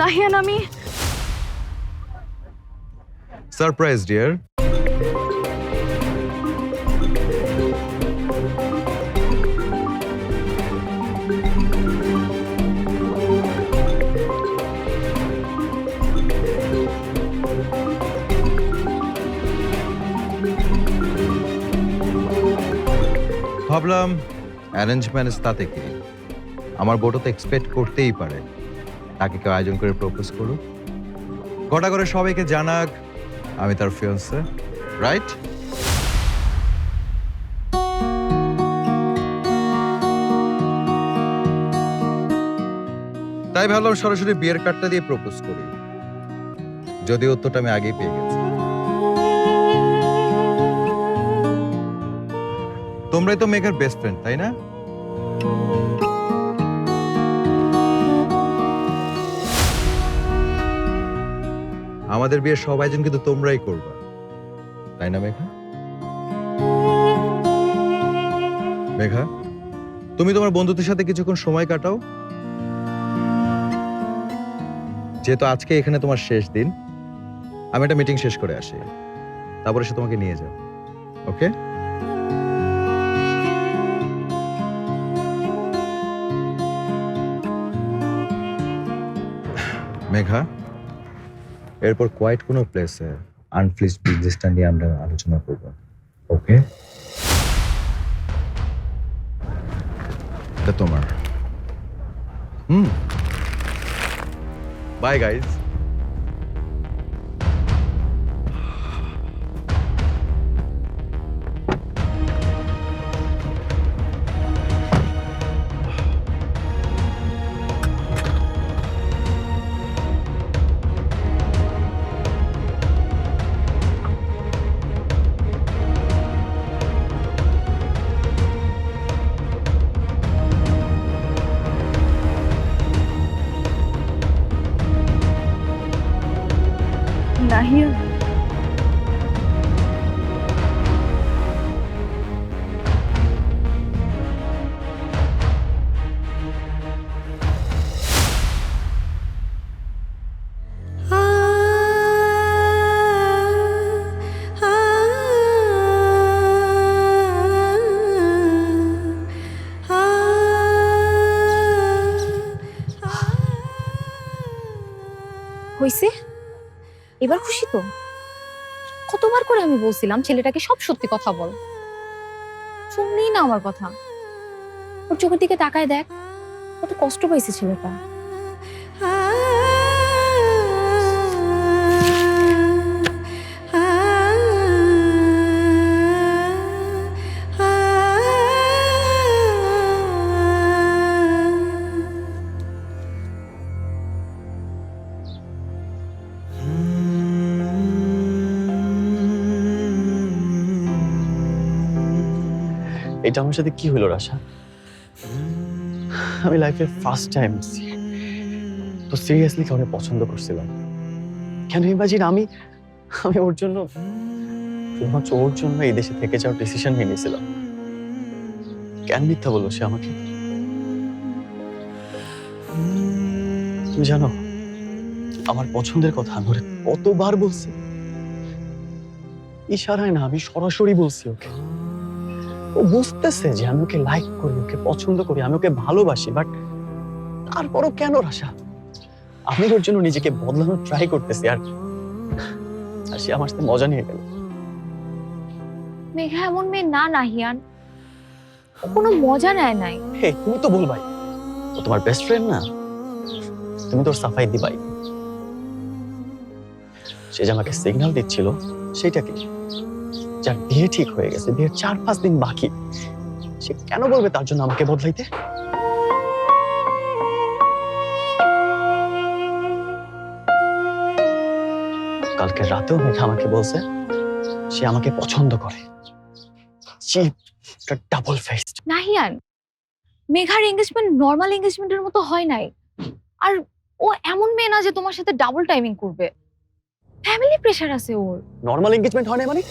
নাহিয়ান, আমি সারপ্রাইজ ডিয়ার। ভাবলাম অ্যারেঞ্জ ম্যারেজ তাতে কি, আমার বউটা তো এক্সপেক্ট করতেই পারে। তাকে কেউ আয়োজন করে প্রপোজ করুক, গোটা করে সবাইকে জানাক আমি তার ফিয়ান্সে, রাইট? তাই ভাবলাম সরাসরি বিয়ের কার্ডটা দিয়ে প্রপোজ করি, যদি উত্তরটা আমি আগেই পেয়ে গেছি। তোমরাই তো মেঘার বেস্ট ফ্রেন্ড, তাই না? আমাদের বিয়ের সব আয়োজন কিন্তু তোমরাই করবা, তাই না মেঘা? মেঘা, তুমি তোমার বন্ধুদের সাথে কিছুক্ষণ সময় কাটাও। যেহেতু আজকে এখানে তোমার শেষ দিন, আমি একটা মিটিং শেষ করে আসি, তারপরে সে তোমাকে নিয়ে যাও, ওকে? মেঘা, এরপর কোয়াইট কোনো প্লেসে আনফিনিশড বিজনেসটা নিয়ে আমরা আলোচনা করব, ওকে? এটা তোমার। By guys. নাহিয়া, হইছে? এবার খুশি তো? কতবার করে আমি বলছিলাম ছেলেটাকে সব সত্যি কথা বল, শুনলেই না আমার কথা। ওর চোখের দিকে তাকায় দেখ, কত কষ্ট পাইছে ছেলেটা। এটা আমার সাথে কি হলো রাশা? আমি লাইফে ফার্স্ট টাইম তো সিরিয়াসলি কাউকে পছন্দ করছিলাম। কেন ইমাজিন আমি ওর জন্য, শুধুমাত্র ওর জন্য এই দেশে থেকে যাওয়ার ডিসিশন নিয়ে নিয়েছিলাম। কেন মিথ্যা বললো সে আমাকে? তুমি জানো আমার পছন্দের কথা আমি ওরে কতবার বলছি, ইশারায় না, আমি সরাসরি বলছি ওকে। ও বুঝতেছে যে আমি ওকে লাইক করি, ওকে পছন্দ করি, আমি ওকে ভালোবাসি, বাট তারপরও কেন রাশা আমি ওর জন্য নিজেকে বদলানোর ট্রাই করতেছি, আর সে আমার সাথে মজা নিয়ে গেল। মেঘা এমন মেয়ে না নাহিয়ান, ও কোনো মজা নেয় নাই। হে, তুমি তো বলবাই ও তোমার বেস্ট ফ্রেন্ড না, তুমি তোর সাফাই দিবাই। সে যে আমাকে সিগন্যাল দিচ্ছিল সেটা কি? যার বিয়ে ঠিক হয়ে গেছে, বিয়ের 4-5 দিন বাকি, সে কেন বলবে তার জন্য আমাকে বদলাইতে? কালকে রাতেও মেঘা আমাকে বলছে সে আমাকে পছন্দ করে। Double faced. নাহিয়ান, মেঘার এঙ্গেজমেন্ট নর্মাল এঙ্গেজমেন্টের মতো হয় নাই, আর ও এমন মেয়ে না যে তোমার সাথে ডাবল টাইমিং করবে। ফ্যামিলি প্রেশার আছে ওর। নর্মাল এঙ্গেজমেন্ট হয় না মানে?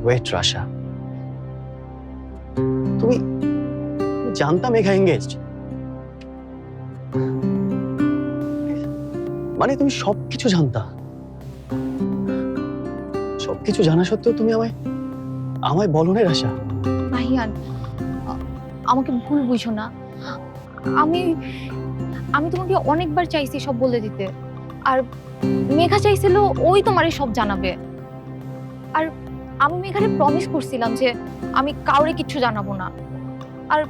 ওয়েট রাশা, তুমি জানতা মেঘা এঙ্গেজড? মানে তুমি সবকিছু জানতা? সবকিছু জানা সত্ত্বেও তুমি আমায় বলো না রাশা? নাহিয়ান, আমাকে ভুল বুঝো না। আমি তোমাকে অনেকবার চাইছি সব বলে দিতে, আর মেঘা চাইছিল ওই তোমারে সব জানাবে। আর আমি মেঘারে প্রমিস করছিলাম যে আমি কাউরে কিচ্ছু জানাবো না। আর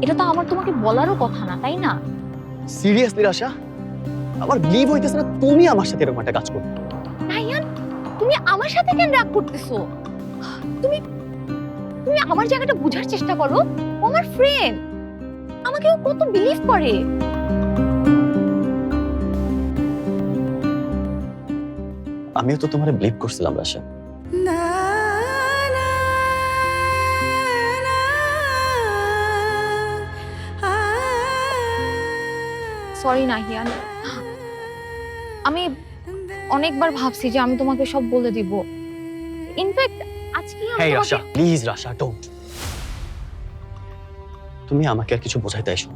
এটা তো আমার তোমাকে বলারও কথা না, তাই না? সিরিয়াসলি রাশা, আমার বিলিভ হইতেছে না তুমি আমার সাথে এরকম একটা কাজ করবে। নাহিয়ান, তুমি আমার সাথে কেন রাগ করতেছো? তুমি তুমি আমার জায়গাটা বোঝার চেষ্টা করো। ও আমার ফ্রেন্ড, আমাকে ও কত বিলিভ করে। আমিও তো তোমারে বিলিভ করছিলাম রাশা। সরি নাহিয়ান, আমি অনেকবার ভাবছি যে আমি তোমাকে সব বলে দিব। ইনফ্যাক্ট আজকে হেই রাশা, প্লিজ রাশা, ডোন্ট। তুমি আমাকে আর কিছু বোঝাইতে আইসো।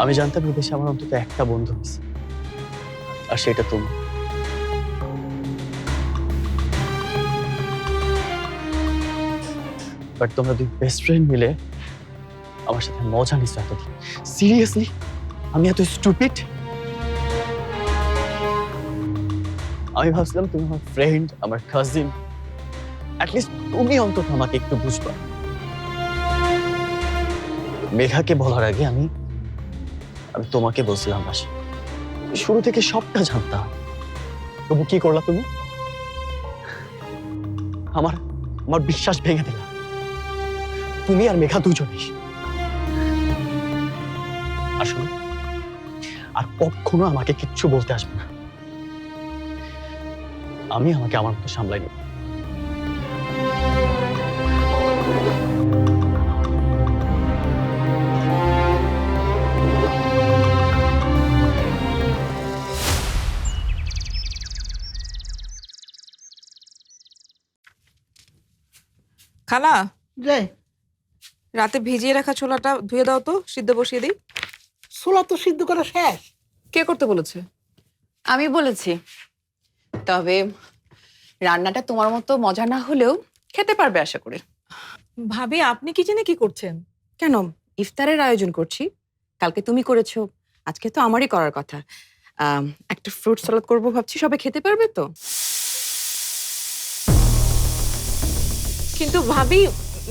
আমি জানতাম এই দেশে আমার অন্তত একটা বন্ধু আছে, আর সেটা তুমি। বাট তোমরা দুই বেস্ট ফ্রেন্ড মিলে আমার সাথে মজা নিছো এতদিন। সিরিয়াসলি আমি এত স্টুপিড? আমি ভাবছিলাম তুমি আমার ফ্রেন্ড, আমার কাজিন, অ্যাটলিস্ট তুমি অন্তত আমাকে একটু বুঝবা। মেঘাকে বলার আগে আমি তোমাকে বলছিলাম রাশি, শুরু থেকে সবটা জানতাম। তবু কি করলা তুমি? আমার আমার বিশ্বাস ভেঙে দিলা। তুমি আর মেঘা দুজনেই। আসলে আর কখনো আমাকে কিচ্ছু বলতে আসবে না। আমি আমাকে আমার মতো সামলাই নেব। খালা, যে রাতে ভিজিয়ে রাখা ছোলাটা ধুয়ে দাও তো, সিদ্ধ বসিয়ে দিই। ছোলা তো সিদ্ধ করা শেষ। কে করতে বলেছে? আমি বলেছি, তবে রান্নাটা তোমার মতো মজা না হলেও খেতে পারবে আশা করি। ভাবি, আপনি কিচেনে কি করছেন? কেন, ইফতারের আয়োজন করছি। কালকে তুমি করেছো, আজকে তো আমারই করার কথা। একটা ফ্রুট সালাদ করবো ভাবছি, সবাই খেতে পারবে তো। কিন্তু ভাবি,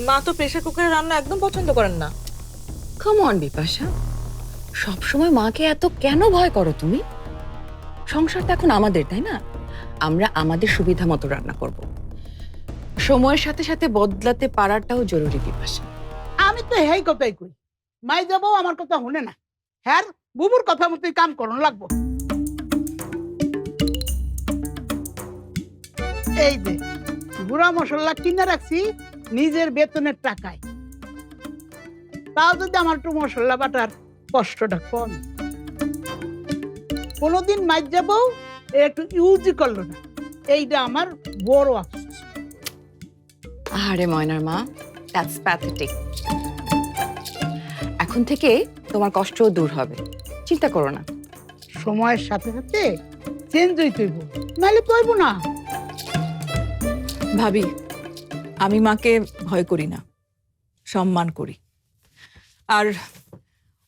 মা তো প্রেসার কুকারের রান্না একদম পছন্দ করেন না। কাম অন বিপাশা, সবসময় মাকে এত কেন ভয় করো তুমি? সংসার তো এখন আমাদের, তাই না? আমরা আমাদের সুবিধা মতো রান্না করব। সময়ের সাথে সাথে বদলাতে পারাটাও জরুরি বিপাশা। আমি তো হেই কথাই কই, মাই যাবো আমার কথা শুনে না। হ্যাঁ, বুবুর কথা মতোই কাম করন লাগবো। এই যে গুঁড়া মশলা কিনে রাখছি নিজের বেতনের টাকায়, তাও যদি আমার একটু মশলা বাটার কষ্টটা কম। কোনোদিন মাইর যাবো একটু ইউজই করলো না, এইটা আমার বড় আফসোস। আরে ময়নার মা, দ্যাটস প্যাথেটিক। এখন থেকে তোমার কষ্টও দূর হবে, চিন্তা করো না। সময়ের সাথে সাথে চেঞ্জ হইতেইব, নাহলে তৈব না। ভাবি, আমি মাকে ভয় করি না, সম্মান করি। আর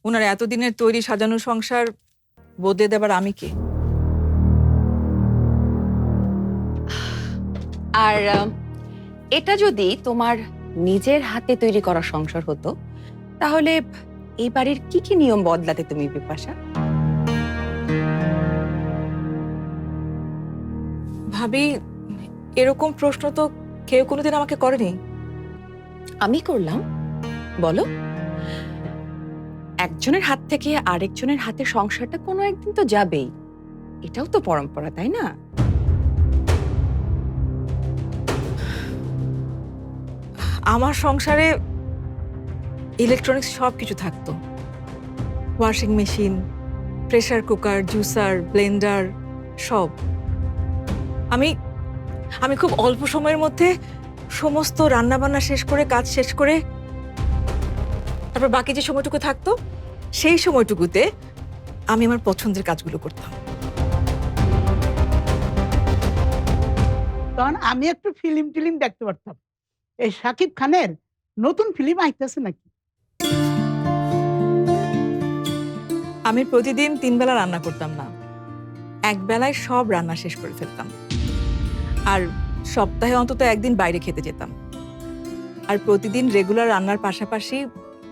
ওনার এতদিনের তৈরি সাজানো সংসার বদলে দেবার আমি কে? আর এটা যদি তোমার নিজের হাতে তৈরি করা সংসার হতো, তাহলে এই বাড়ির কি কি নিয়ম বদলাতে তুমি বিপাশা? ভাবি, এরকম প্রশ্ন তো কেউ কোনোদিন আমাকে করেনি। আমি করলাম, বলো। একজনের হাত থেকে আরেকজনের হাতে সংসারটা কোনো একদিন তো যাবেই, এটাও তো পরম্পরা, তাই না? আমার সংসারে ইলেকট্রনিক্স সব কিছু থাকতো, washing machine, pressure cooker, juicer, Blender, সব। আমি আমি খুব অল্প সময়ের মধ্যে সমস্ত রান্নাবান্না শেষ করে, কাজ শেষ করে, তারপর বাকি যে সময়টুকু থাকতো সেই সময়টুকুতে আমি আমার পছন্দের কাজগুলো করতাম। তখন আমি একটু ফিল্ম টিলিম দেখতে পারতাম। এই শাকিব খানের নতুন ফিল্ম আইতেছে নাকি? আমি প্রতিদিন 3 বেলা রান্না করতাম না, এক বেলায় সব রান্না শেষ করে ফেলতাম। আর সপ্তাহে অন্তত একদিন বাইরে খেতে যেতাম। আর প্রতিদিন রেগুলার রান্নার পাশাপাশি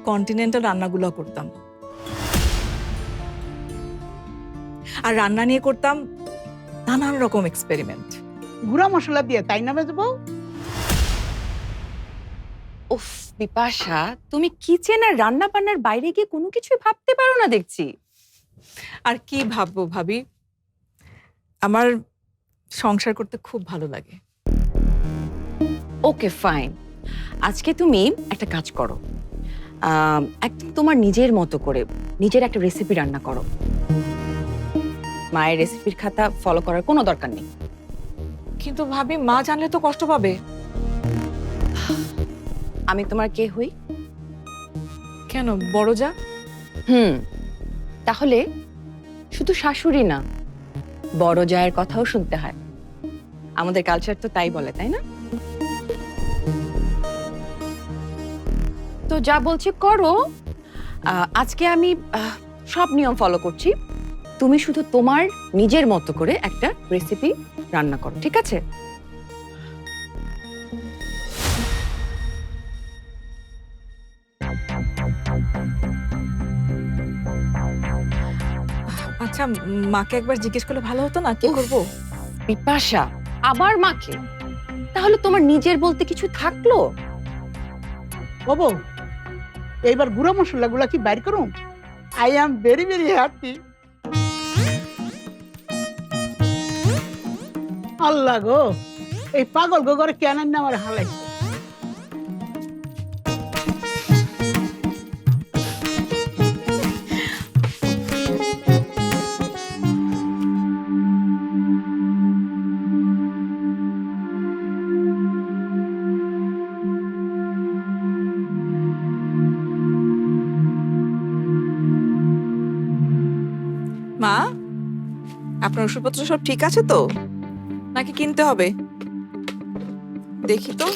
কন্টিনেন্টাল রান্নাগুলো করতাম। আর রান্না নিয়ে করতাম নানান রকম এক্সপেরিমেন্ট। গুঁড়া মশলা দিয়ে, তাই না মেজবো? উফ বিপাশা, তুমি কিচেন আর রান্না বান্নার বাইরে গিয়ে কোনো কিছুই ভাবতে পারো না দেখছি। আর কি ভাববো ভাবি, আমার সংসার করতে খুব ভালো লাগে। ওকে ফাইন, আজকে তুমি একটা কাজ করো, একদম তোমার নিজের মতো করে নিজের একটা রেসিপি রান্না করো। মায়ের রেসিপির খাতা ফলো করার কোনো দরকার নেই। কিন্তু ভাবি, মা জানলে তো কষ্ট পাবে। আমি তোমার কে হই? কেন, বড় যা? তাহলে শুধু শাশুড়ি না, বড় জায়ের কথাও শুনতে হয়। আমাদের কালচার তো তাই বলে, তাই না? তো যা বলছি করো। আজকে আমি সব নিয়ম ফলো করছি, তুমি শুধু তোমার নিজের মতো করে একটা রেসিপি রান্না করো, ঠিক আছে? আচ্ছা, মাকে একবার জিজ্ঞেস করলে ভালো হতো না, কি করব? বিপাশা, আবার মাকে? তাহলে তোমার নিজের বলতে কিছু থাকলো? বাবু, এইবার গুঁড়া মশলাগুলা কি বাইর করুন? I am very very happy. Allah গো, এই পাগল গো ঘরে কেন না আমার হালাইছে। মা, আপনার ওষুধপত্র সব ঠিক আছে তো, নাকি কিনতে হবে? দেখি তো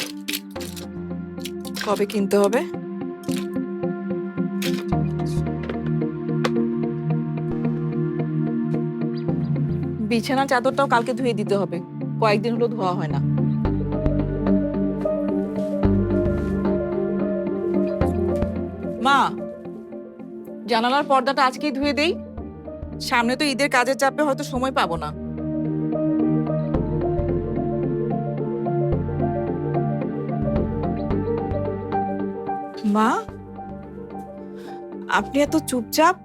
কবে কিনতে হবে। বিছানা চাদরটাও কালকে ধুয়ে দিতে হবে, কয়েকদিন হলো ধোয়া হয় না। মা, জানালার পর্দাটা আজকেই ধুয়ে দেই, সামনে তো ঈদের কাজের চাপে হয়তো সময় পাবো না। মা, আপনি এত চুপচাপ,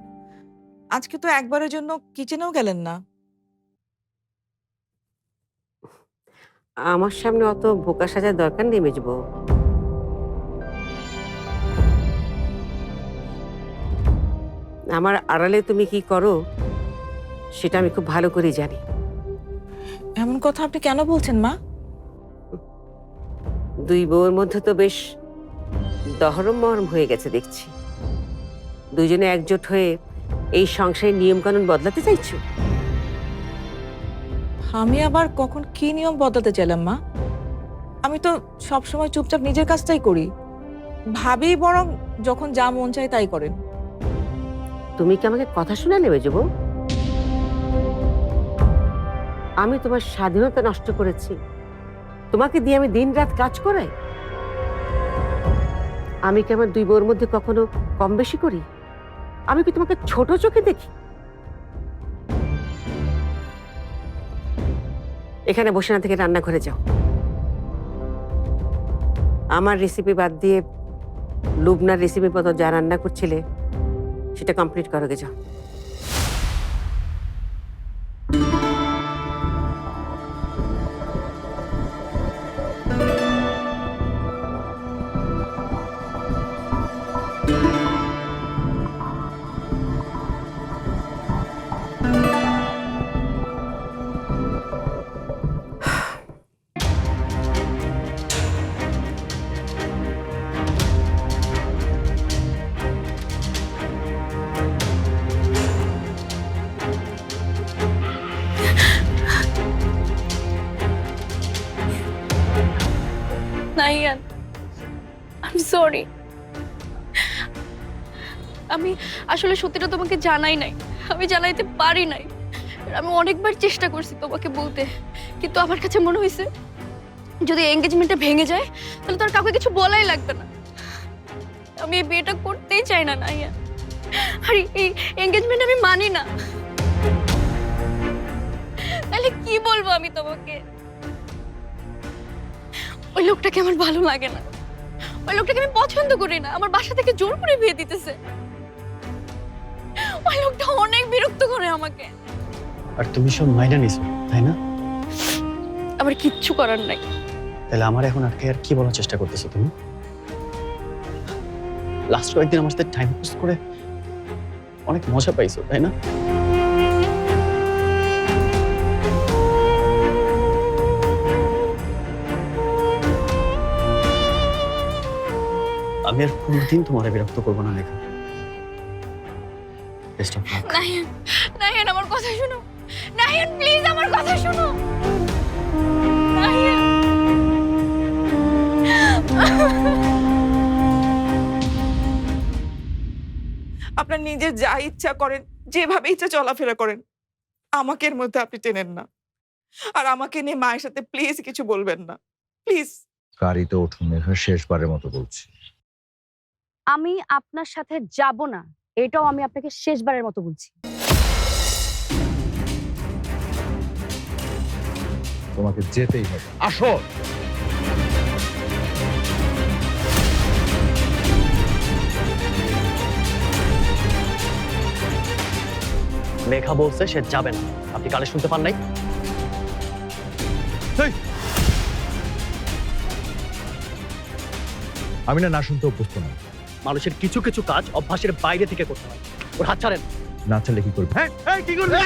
আজকে তো একবারের জন্য কিচেনেও গেলেন না। আমার সামনে অত বোকা সাজার দরকার নেই মেজবো। আমার আড়ালে তুমি কি করো সেটা আমি খুব ভালো করে জানি। এমন কথা আপনি কেন বলছেন মা? দুই বউয়ের মধ্যে তো বেশ দহরম মহরম হয়ে গেছে দেখছি। দুইজনে একজোট হয়ে এই সংসারের নিয়ম কানুন বদলাতে চাইছো? আমি আবার কখন কি নিয়ম বদলাতে চাইলাম মা? আমি তো সব সময় চুপচাপ নিজের কাজটাই করি। ভাবি বরং যখন যা মন চায় তাই করেন। তুমি কি আমাকে কথা শোনালে মেজবো? আমি তোমার স্বাধীনতা নষ্ট করেছি? তোমাকে দিয়ে আমি দিন রাত কাজ করাই? আমি কি আমার দুই বউর মধ্যে কখনো কম বেশি করি? আমি কি তোমাকে ছোট চোখে দেখি? এখানে বসে না থেকে রান্নাঘরে যাও। আমার রেসিপি বাদ দিয়ে লুবনার রেসিপির মতো যা রান্না করছিলে সেটা কমপ্লিট করো, গে যাও। নাহিয়ান, আমি সরি। আমি আসলে সত্যিটা তোমাকে জানাই নাই, আমি জানাইতে পারি নাই। আমি অনেকবার চেষ্টা করছি তোমাকে বলতে, কিন্তু আমার কাছে মনে হয়েছে যদি এঙ্গেজমেন্টটা ভেঙে যায় তাহলে তার কাউকে কিছু বলাই লাগবে না। আমি এই বিয়েটা করতেই চাই না নাহিয়ান। আর এই এঙ্গেজমেন্ট আমি মানি না। তাহলে কি বলবো আমি তোমাকে? ওই লোকটাকে আমার ভালো লাগে না, ওই লোকটাকে আমি পছন্দ করি না। আমার বাসা থেকে জোর করে বিয়ে দিতেছে। ওই লোকটা অনেক বিরক্ত করে আমাকে। আর তুমি সব মাইনা নিছো তাই না? আমার কিচ্ছু করার নাই। তাহলে আমার এখন আটকে আর কি বলার চেষ্টা করতেছো তুমি? লাস্ট কয়েকদিন আমার সাথে টাইম পাস করে অনেক মজা পাইছো তাই না? আমি আর কোনোদিন তোমার বিরক্ত করবো না লেখা। Best of luck. Nahiyan, Nahiyan আমার কথা শোনো। নাহিয়ান প্লিজ আমার কথা শোনো। নাহিয়ান। আপনার নিজের যা ইচ্ছা করেন, যেভাবে ইচ্ছা চলাফেরা করেন, আমাকে এর মধ্যে আপনি টেনেন না। আর আমাকে নিয়ে মায়ের সাথে প্লিজ কিছু বলবেন না, প্লিজ। গাড়িতে উঠুন মেঘা, শেষবারের মতো বলছি। আমি আপনার সাথে যাব না, এটাও আমি আপনাকে শেষবারের মতো বলছি। তোমাকে যেতেই হবে, আসো। মেঘা বলছে সে যাবে না, আপনি কানে শুনতে পান নাই? আমি না শুনতে অভ্যস্ত না। মানুষের কিছু কিছু কাজ অভ্যাসের বাইরে থেকে করতে হয়। ওর হাত ছাড়েন। না ছাড়লে কি করবে? কি করবে?